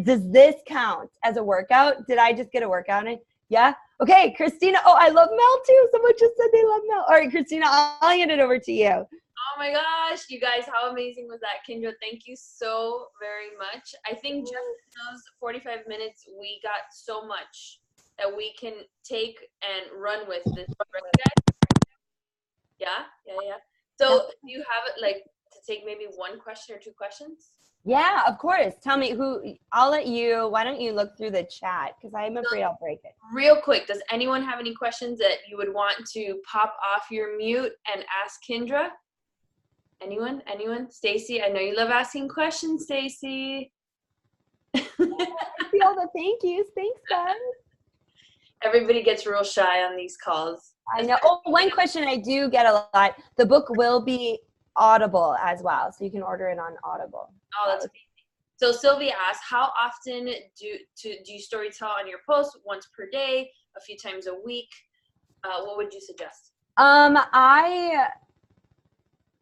Speaker 2: Does this count as a workout? Did I just get a workout in? Yeah? Okay, Christina. Oh, I love Mel too. Someone just said they love Mel. All right, Christina, I'll hand it over to you.
Speaker 1: Oh my gosh, you guys, how amazing was that, Kindra? Thank you so very much. I think just in those 45 minutes, we got so much that we can take and run with this. Yeah. So do you have it, like, to take maybe one question or two questions?
Speaker 2: Yeah, of course. Tell me I'll let you, why don't you look through the chat, because I'm afraid I'll break it.
Speaker 1: Real quick, does anyone have any questions that you would want to pop off your mute and ask Kindra? Anyone? Stacy, I know you love asking questions, Stacy.
Speaker 2: I see all the thank yous. Thanks, guys.
Speaker 1: Everybody gets real shy on these calls.
Speaker 2: I know. Oh, one question I do get a lot. The book will be Audible as well, so you can order it on Audible.
Speaker 1: Oh, that's amazing. So Sylvia asked, how often do you storytell on your posts? Once per day, a few times a week? What would you suggest?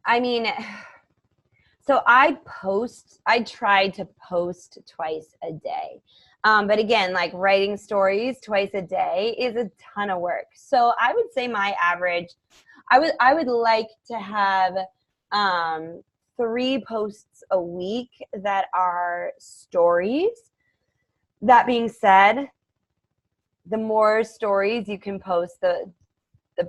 Speaker 2: I mean, So I try to post twice a day. But again, like writing stories twice a day is a ton of work. So I would say my average, I would like to have 3 posts a week that are stories. That being said, the more stories you can post, the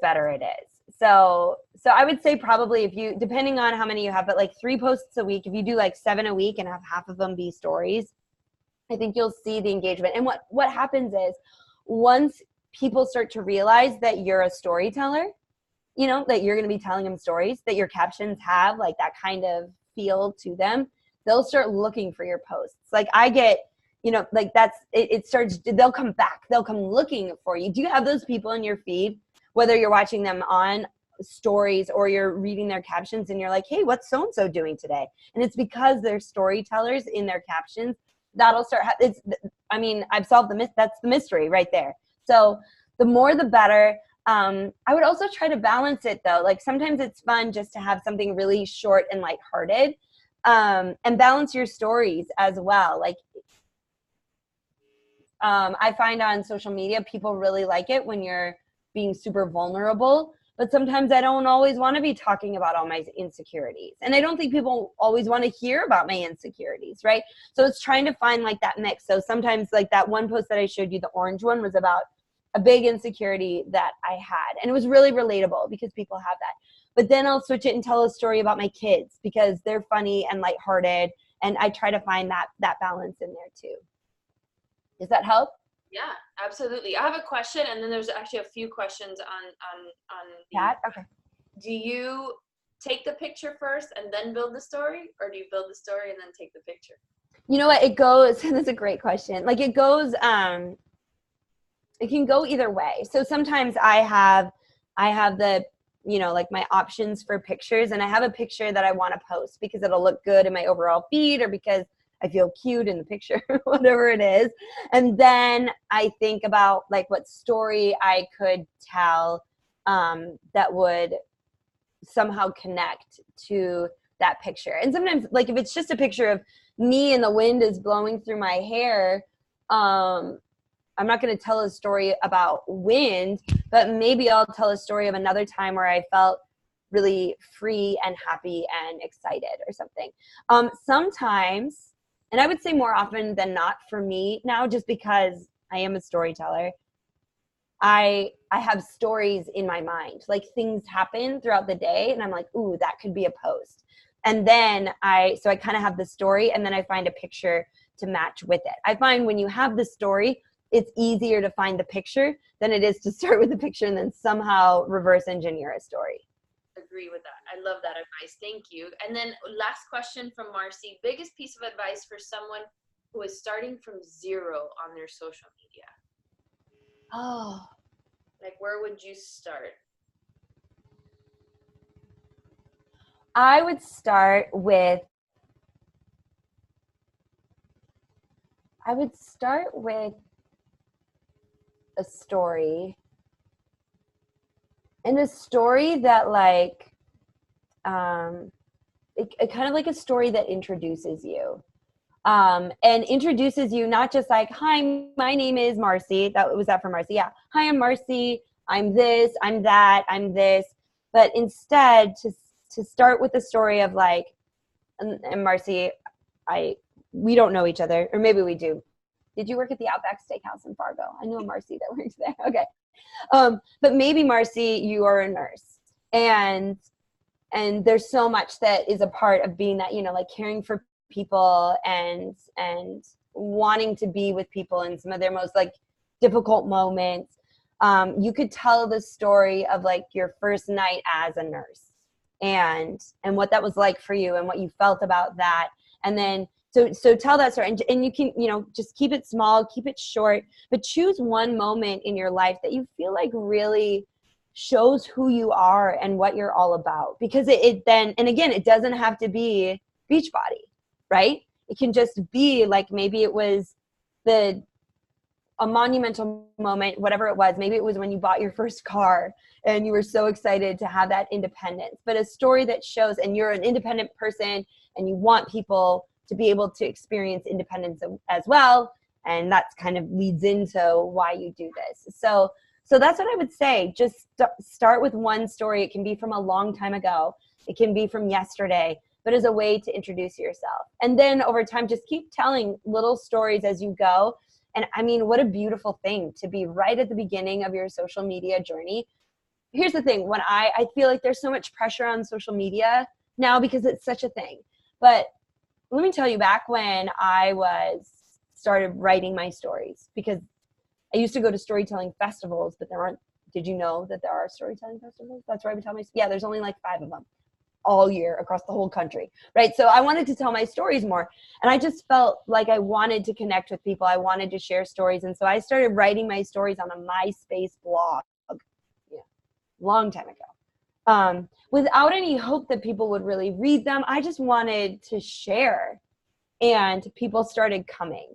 Speaker 2: better it is. So I would say probably if you, depending on how many you have, but like 3 posts a week, if you do like 7 a week and have half of them be stories, I think you'll see the engagement. And what happens is once people start to realize that you're a storyteller, you know, that you're going to be telling them stories, that your captions have like that kind of feel to them, they'll start looking for your posts. Like I get, you know, like that's, it starts, they'll come back, they'll come looking for you. Do you have those people in your feed, whether you're watching them on stories or you're reading their captions and you're like, hey, what's so-and-so doing today? And it's because they're storytellers in their captions. That'll start, I mean, I've solved that's the mystery right there. So the more the better. I would also try to balance it though. Like sometimes it's fun just to have something really short and lighthearted, and balance your stories as well. Like, I find on social media, people really like it when you're being super vulnerable, but sometimes I don't always want to be talking about all my insecurities. And I don't think people always want to hear about my insecurities, right? So it's trying to find like that mix. So sometimes like that one post that I showed you, the orange one, was about a big insecurity that I had. And it was really relatable because people have that. But then I'll switch it and tell a story about my kids because they're funny and lighthearted. And I try to find that balance in there too. Does that help?
Speaker 1: Yeah, absolutely. I have a question, and then there's actually a few questions on
Speaker 2: that. Okay.
Speaker 1: Do you take the picture first and then build the story, or do you build the story and then take the picture?
Speaker 2: You know what? It goes, that's a great question. Like it goes, it can go either way. So sometimes I have the, you know, like my options for pictures, and I have a picture that I want to post because it'll look good in my overall feed or because I feel cute in the picture, whatever it is. And then I think about like what story I could tell that would somehow connect to that picture. And sometimes like if it's just a picture of me and the wind is blowing through my hair, I'm not going to tell a story about wind, but maybe I'll tell a story of another time where I felt really free and happy and excited or something. Sometimes, and I would say more often than not for me now, just because I am a storyteller, I have stories in my mind. Like things happen throughout the day and I'm like, ooh, that could be a post. And then so I kind of have the story and then I find a picture to match with it. I find when you have the story, it's easier to find the picture than it is to start with the picture and then somehow reverse engineer a story.
Speaker 1: Agree with that. I love that advice. Thank you. And then last question from Marcy. Biggest piece of advice for someone who is starting from zero on their social media?
Speaker 2: Oh.
Speaker 1: Like where would you start?
Speaker 2: I would start with a story. And a story that like, it kind of like a story that introduces you. And introduces you not just like, hi, my name is Marcy. Was that for Marcy? Yeah. Hi, I'm Marcy. I'm this, I'm that, I'm this. But instead to start with the story of like, and Marcy, we don't know each other, or maybe we do. Did you work at the Outback Steakhouse in Fargo? I know Marcy that works there. Okay. But maybe Marcy, you are a nurse, and there's so much that is a part of being that, you know, like caring for people and wanting to be with people in some of their most like difficult moments. You could tell the story of like your first night as a nurse and what that was like for you and what you felt about that. And then so tell that story, and you can, you know, just keep it small, keep it short, but choose one moment in your life that you feel like really shows who you are and what you're all about. Because it then, and again, it doesn't have to be Beachbody, right? It can just be like, maybe it was the a monumental moment, whatever it was. Maybe it was when you bought your first car and you were so excited to have that independence, but a story that shows, and you're an independent person and you want people to be able to experience independence as well. And that's kind of leads into why you do this. So that's what I would say. Just start with one story. It can be from a long time ago. It can be from yesterday, but as a way to introduce yourself. And then over time, just keep telling little stories as you go. And I mean, what a beautiful thing to be right at the beginning of your social media journey. Here's the thing. When I feel like there's so much pressure on social media now because it's such a thing. But let me tell you, back when I started writing my stories, because I used to go to storytelling festivals, but there aren't. Did you know that there are storytelling festivals? That's where I would tell yeah, there's only like 5 of them all year across the whole country, right? So I wanted to tell my stories more, and I just felt like I wanted to connect with people. I wanted to share stories, and so I started writing my stories on a MySpace blog, long time ago, without any hope that people would really read them. I just wanted to share, and people started coming.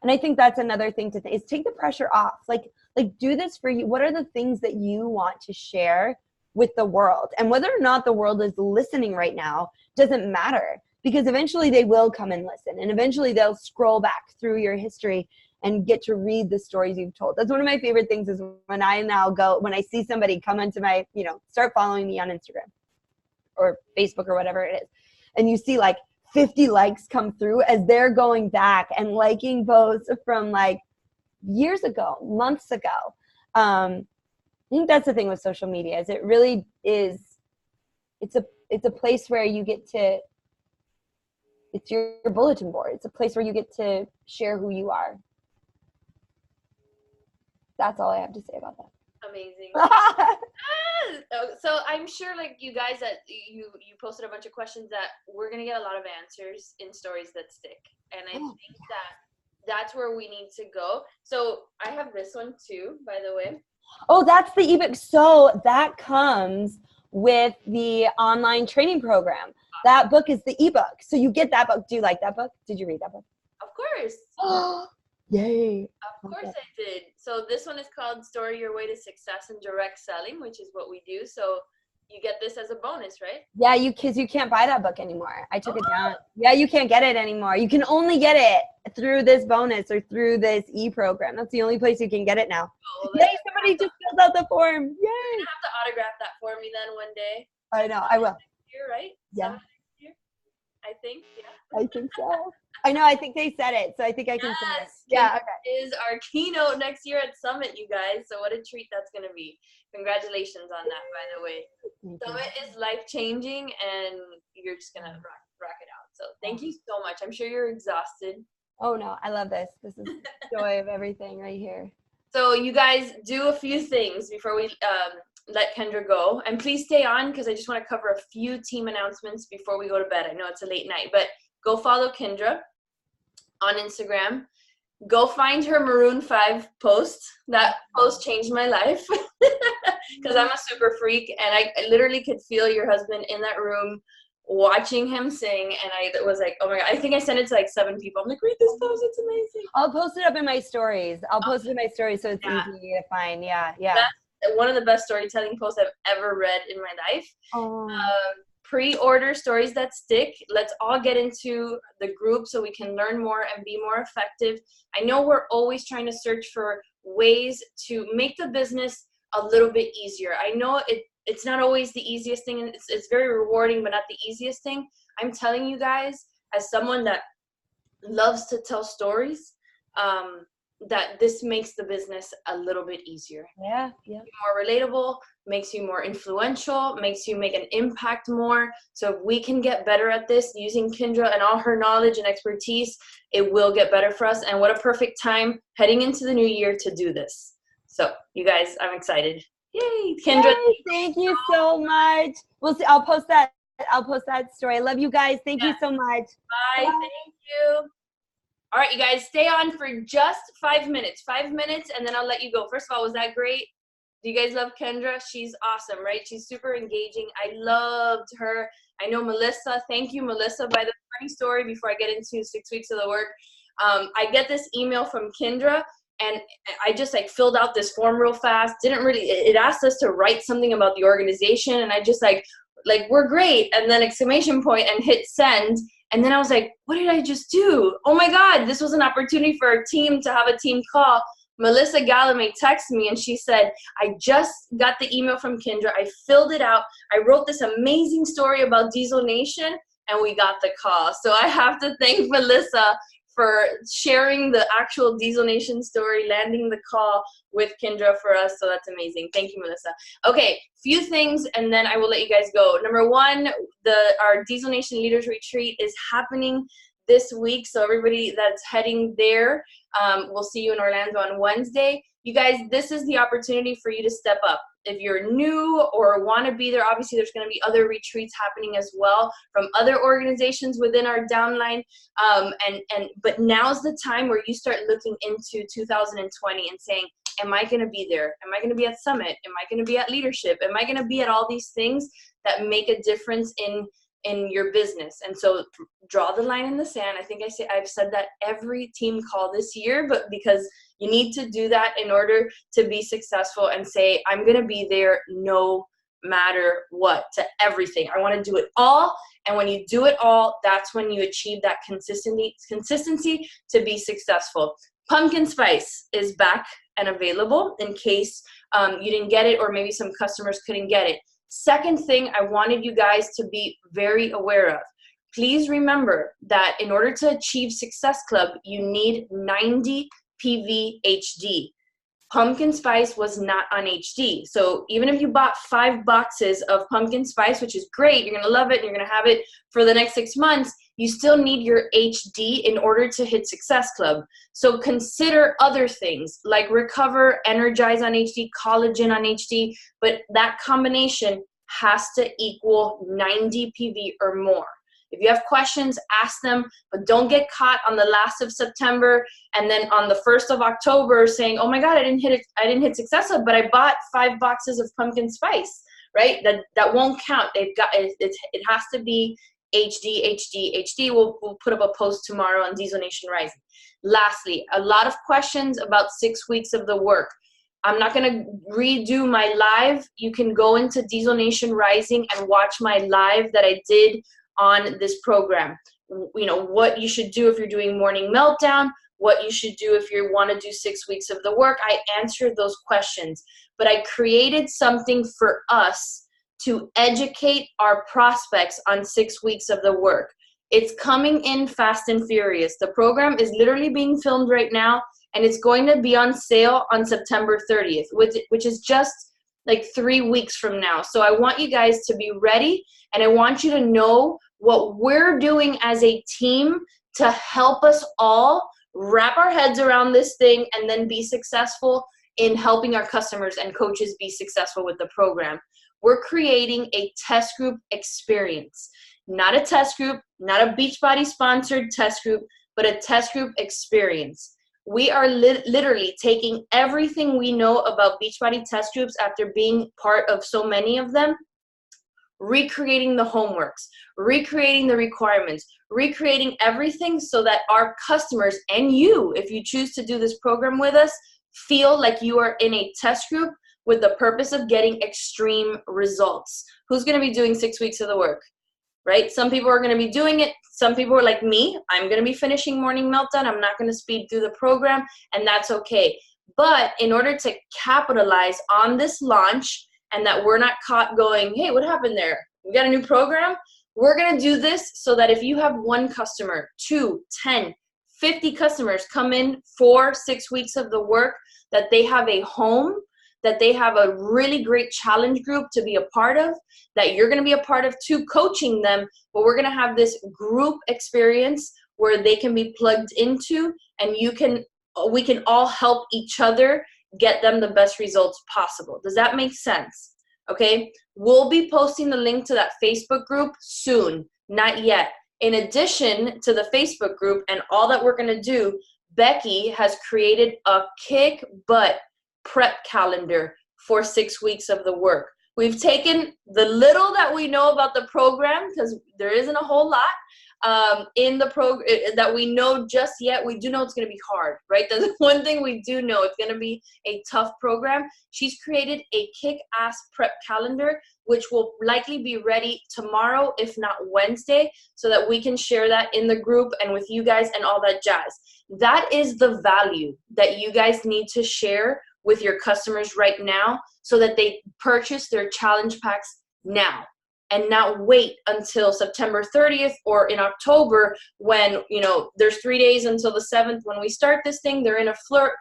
Speaker 2: And I think that's another thing to think is take the pressure off. Like do this for you. What are the things that you want to share with the world? And whether or not the world is listening right now doesn't matter, because eventually they will come and listen, and eventually they'll scroll back through your history and get to read the stories you've told. That's one of my favorite things is when I see somebody come into my, start following me on Instagram or Facebook or whatever it is, and you see like 50 likes come through as they're going back and liking posts from like years ago, months ago. I think that's the thing with social media is it really is, it's a place where you get to, it's your bulletin board. It's a place where you get to share who you are. That's all I have to say about that.
Speaker 1: Amazing. So I'm sure like you guys that you posted a bunch of questions that we're going to get a lot of answers in stories that stick. And I think that's where we need to go. So I have this one too, by the way.
Speaker 2: Oh, that's the ebook. So that comes with the online training program. That book is the ebook. So you get that book. Do you like that book? Did you read that book?
Speaker 1: Of course.
Speaker 2: Yay.
Speaker 1: Of course I did. So this one is called Story Your Way to Success in Direct Selling, which is what we do. So you get this as a bonus, right?
Speaker 2: Yeah, you can't buy that book anymore. I took it down. Yeah, you can't get it anymore. You can only get it through this bonus or through this e-program. That's the only place you can get it now. Oh, yay, somebody just filled out the form. Yay.
Speaker 1: You're going to have to autograph that for me then one day.
Speaker 2: I know, I will.
Speaker 1: Next year, right?
Speaker 2: Yeah.
Speaker 1: Year? I think, yeah.
Speaker 2: I think so. I know, I think they said it, so I think I can say it. Yeah, okay.
Speaker 1: Is our keynote next year at Summit, you guys. So what a treat that's going to be. Congratulations on that, by the way. Summit is life-changing, and you're just going to rock it out. So thank you so much. I'm sure you're exhausted.
Speaker 2: Oh, no, I love this. This is the joy of everything right here.
Speaker 1: So you guys do a few things before we let Kindra go. And please stay on because I just want to cover a few team announcements before we go to bed. I know it's a late night, but go follow Kindra on Instagram. Go find her Maroon 5 post. That post changed my life because I'm a super freak, and I literally could feel your husband in that room watching him sing, and I was like, oh my God. I think I sent it to like 7 people. I'm like, read this post, it's amazing.
Speaker 2: I'll post it up in my stories. I'll post it in my stories so it's easy to find. Yeah.
Speaker 1: That's one of the best storytelling posts I've ever read in my life. Pre-order Stories That Stick. Let's all get into the group so we can learn more and be more effective. I know we're always trying to search for ways to make the business a little bit easier. I know it's not always the easiest thing, and it's very rewarding, but not the easiest thing. I'm telling you guys, as someone that loves to tell stories, that this makes the business a little bit easier.
Speaker 2: Yeah.
Speaker 1: More relatable, makes you more influential, makes you make an impact more. So if we can get better at this using Kindra and all her knowledge and expertise, it will get better for us. And what a perfect time heading into the new year to do this. So you guys, I'm excited. Yay, Kindra.
Speaker 2: Yay, thank you so much. We'll see. I'll post that story. I love you guys. Thank you so much.
Speaker 1: Bye. Thank you. All right, you guys, stay on for just 5 minutes. 5 minutes, and then I'll let you go. First of all, was that great? Do you guys love Kindra? She's awesome, right? She's super engaging. I loved her. I know Melissa. Thank you, Melissa. By the funny story, before I get into 6 weeks of the work, I get this email from Kindra And I just like filled out this form real fast. It asked us to write something about the organization. And I just like, we're great. And then exclamation point and hit send. And then I was like, what did I just do? Oh my God, this was an opportunity for our team to have a team call. Melissa Gallimay texted me and she said, I just got the email from Kindra. I filled it out. I wrote this amazing story about Diesel Nation and we got the call. So I have to thank Melissa for sharing the actual Diesel Nation story, landing the call with Kindra for us. So that's amazing. Thank you, Melissa. Okay, few things, and then I will let you guys go. Number one, our Diesel Nation Leaders Retreat is happening this week. So everybody that's heading there, we'll see you in Orlando on Wednesday. You guys, this is the opportunity for you to step up. If you're new or want to be there, obviously there's going to be other retreats happening as well from other organizations within our downline. But now's the time where you start looking into 2020 and saying, am I going to be there? Am I going to be at Summit? Am I going to be at Leadership? Am I going to be at all these things that make a difference in your business? And so draw the line in the sand. I think I've said that every team call this year, but because you need to do that in order to be successful and say, I'm going to be there no matter what, to everything. I want to do it all. And when you do it all, that's when you achieve that consistency to be successful. Pumpkin spice is back and available in case you didn't get it or maybe some customers couldn't get it. Second thing I wanted you guys to be very aware of. Please remember that in order to achieve Success Club, you need 90 PV HD. Pumpkin spice was not on HD. So even if you bought 5 boxes of pumpkin spice, which is great, you're going to love it, and you're going to have it for the next 6 months, you still need your HD in order to hit Success Club. So consider other things like Recover, Energize on HD, Collagen on HD, but that combination has to equal 90 PV or more. If you have questions, ask them, but don't get caught on the last of September and then on the 1st of October saying, oh my God, I didn't hit Success Club, but I bought 5 boxes of pumpkin spice, right? That won't count. It has to be HD. We'll put up a post tomorrow on Diesel Nation Rising. Lastly, a lot of questions about 6 weeks of the work. I'm not going to redo my live. You can go into Diesel Nation Rising and watch my live that I did on this program. You know, what you should do if you're doing morning meltdown, what you should do if you want to do 6 weeks of the work. I answered those questions, but I created something for us to educate our prospects on 6 weeks of the work. It's coming in fast and furious. The program is literally being filmed right now, and it's going to be on sale on September 30th, which is just like 3 weeks from now. So I want you guys to be ready, and I want you to know what we're doing as a team to help us all wrap our heads around this thing and then be successful in helping our customers and coaches be successful with the program. We're creating a test group experience, not a test group, not a Beachbody sponsored test group, but a test group experience. We are literally taking everything we know about Beachbody test groups after being part of so many of them, recreating the homeworks, recreating the requirements, recreating everything so that our customers and you, if you choose to do this program with us, feel like you are in a test group with the purpose of getting extreme results. Who's going to be doing 6 weeks of the work? Right? Some people are going to be doing it. Some people are like me. I'm going to be finishing Morning Meltdown. I'm not going to speed through the program, and that's okay. But in order to capitalize on this launch and that we're not caught going, hey, what happened there? We got a new program? We're going to do this so that if you have 1 customer, 2, 10, 50 customers come in for 6 weeks of the work, that they have a home, that they have a really great challenge group to be a part of, that you're going to be a part of too, coaching them, but we're going to have this group experience where they can be plugged into, and we can all help each other get them the best results possible. Does that make sense? Okay, we'll be posting the link to that Facebook group soon, not yet. In addition to the Facebook group and all that we're going to do, Becky has created a kick butt prep calendar for 6 weeks of the work. We've taken the little that we know about the program, because there isn't a whole lot, in the program that we know just yet. We do know it's going to be hard, right? That's one thing we do know. It's going to be a tough program. She's created a kick-ass prep calendar, which will likely be ready tomorrow, if not Wednesday, so that we can share that in the group and with you guys and all that jazz. That is the value that you guys need to share with your customers right now so that they purchase their challenge packs now and not wait until September 30th or in October when, you know, there's 3 days until the 7th when we start this thing. They're in a flurry,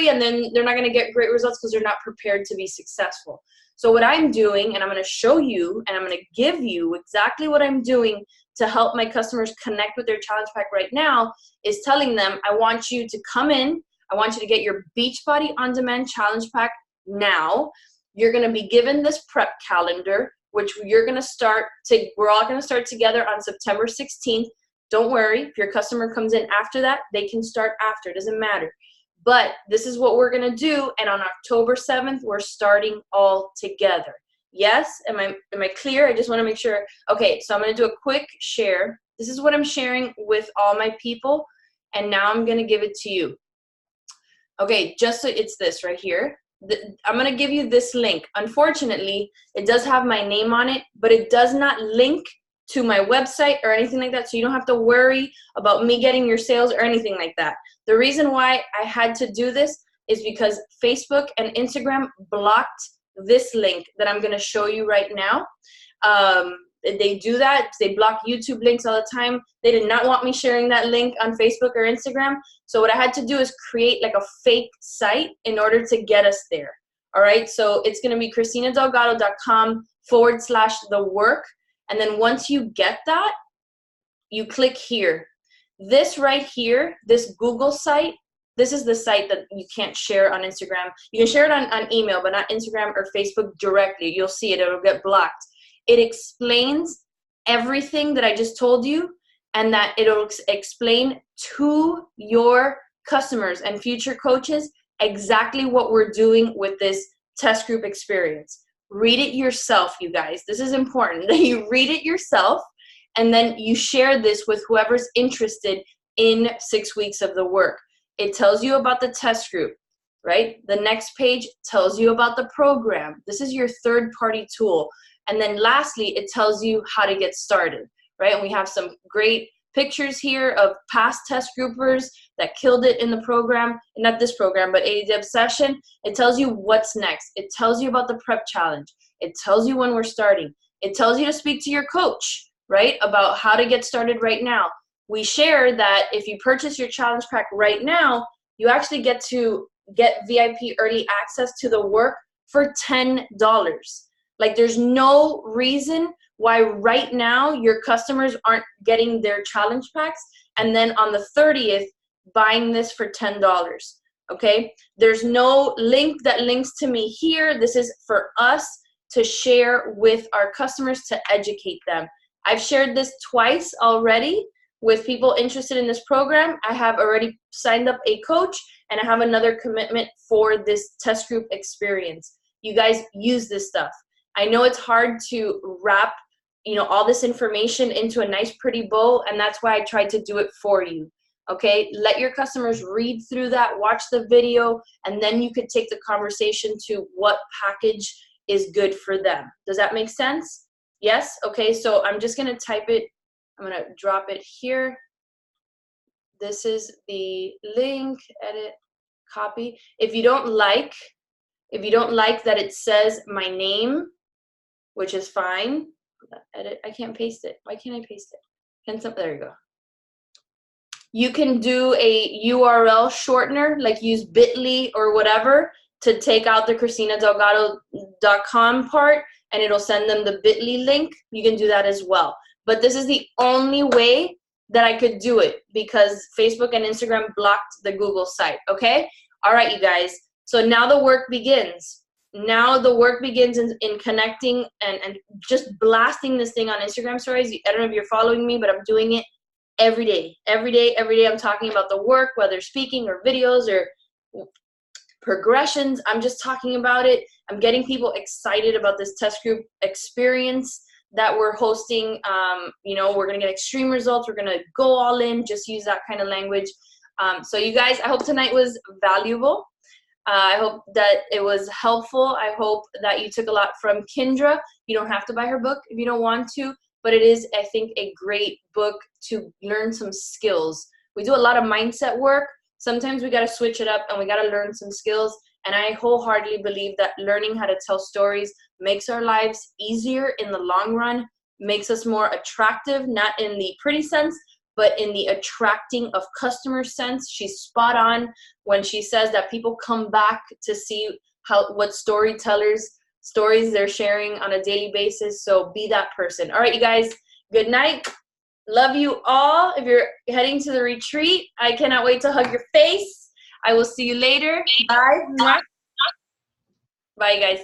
Speaker 1: and then they're not going to get great results because they're not prepared to be successful. So what I'm doing, and I'm going to show you, and I'm going to give you exactly what I'm doing to help my customers connect with their challenge pack right now, is telling them, I want you to come in. I want you to get your Beachbody On Demand challenge pack now. You're going to be given this prep calendar, which we're all going to start together on September 16th. Don't worry, if your customer comes in after that, they can start after. It doesn't matter. But this is what we're going to do. And on October 7th, we're starting all together. Yes? Am I clear? I just want to make sure. Okay, so I'm going to do a quick share. This is what I'm sharing with all my people. And now I'm going to give it to you. Okay, just so it's this right here. I'm going to give you this link. Unfortunately, it does have my name on it, but it does not link to my website or anything like that. So you don't have to worry about me getting your sales or anything like that. The reason why I had to do this is because Facebook and Instagram blocked this link that I'm going to show you right now. They do that. They block YouTube links all the time. They did not want me sharing that link on Facebook or Instagram. So what I had to do is create like a fake site in order to get us there. All right. So it's going to be ChristinaDelgado.com/the-work. And then once you get that, you click here. This right here, this Google site, this is the site that you can't share on Instagram. You can share it on email, but not Instagram or Facebook directly. You'll see it. It'll get blocked. It explains everything that I just told you, and that it'll explain to your customers and future coaches exactly what we're doing with this test group experience. Read it yourself, you guys. This is important that you read it yourself, and then you share this with whoever's interested in 6 weeks of the work. It tells you about the test group, right? The next page tells you about the program. This is your third-party tool. And then lastly, it tells you how to get started, right? And we have some great pictures here of past test groupers that killed it in the program, not this program, but AD Obsession. It tells you what's next. It tells you about the prep challenge. It tells you when we're starting. It tells you to speak to your coach, right? About how to get started right now. We share that if you purchase your challenge pack right now, you actually get to get VIP early access to the work for $10. Like, there's no reason why right now your customers aren't getting their challenge packs and then on the 30th buying this for $10. Okay? There's no link that links to me here. This is for us to share with our customers to educate them. I've shared this twice already with people interested in this program. I have already signed up a coach, and I have another commitment for this test group experience. You guys use this stuff. I know it's hard to wrap, all this information into a nice, pretty bow, and that's why I tried to do it for you. Okay, let your customers read through that, watch the video, and then you could take the conversation to what package is good for them. Does that make sense? Yes? Okay, so I'm just gonna type it. I'm gonna drop it here. This is the link, edit, copy. If you don't like that it says my name, which is fine. Edit, I can't paste it. Why can't I paste it? There you go. You can do a URL shortener, like use bit.ly or whatever to take out the ChristinaDelgado.com part, and it'll send them the bit.ly link. You can do that as well. But this is the only way that I could do it because Facebook and Instagram blocked the Google site, okay? All right, you guys. So now the work begins. Now the work begins in connecting and just blasting this thing on Instagram stories. I don't know if you're following me, but I'm doing it every day. Every day I'm talking about the work, whether speaking or videos or progressions. I'm just talking about it. I'm getting people excited about this test group experience that we're hosting. You know, we're going to get extreme results. We're going to go all in, just use that kind of language. So you guys, I hope tonight was valuable. I hope that it was helpful. I hope that you took a lot from Kindra. You don't have to buy her book if you don't want to, but it is, I think, a great book to learn some skills. We do a lot of mindset work. Sometimes we got to switch it up and we got to learn some skills. And I wholeheartedly believe that learning how to tell stories makes our lives easier in the long run, makes us more attractive, not in the pretty sense, but in the attracting of customer sense. She's spot on when she says that people come back to see what stories they're sharing on a daily basis. So be that person. All right, you guys, good night. Love you all. If you're heading to the retreat, I cannot wait to hug your face. I will see you later. Bye. Bye, guys.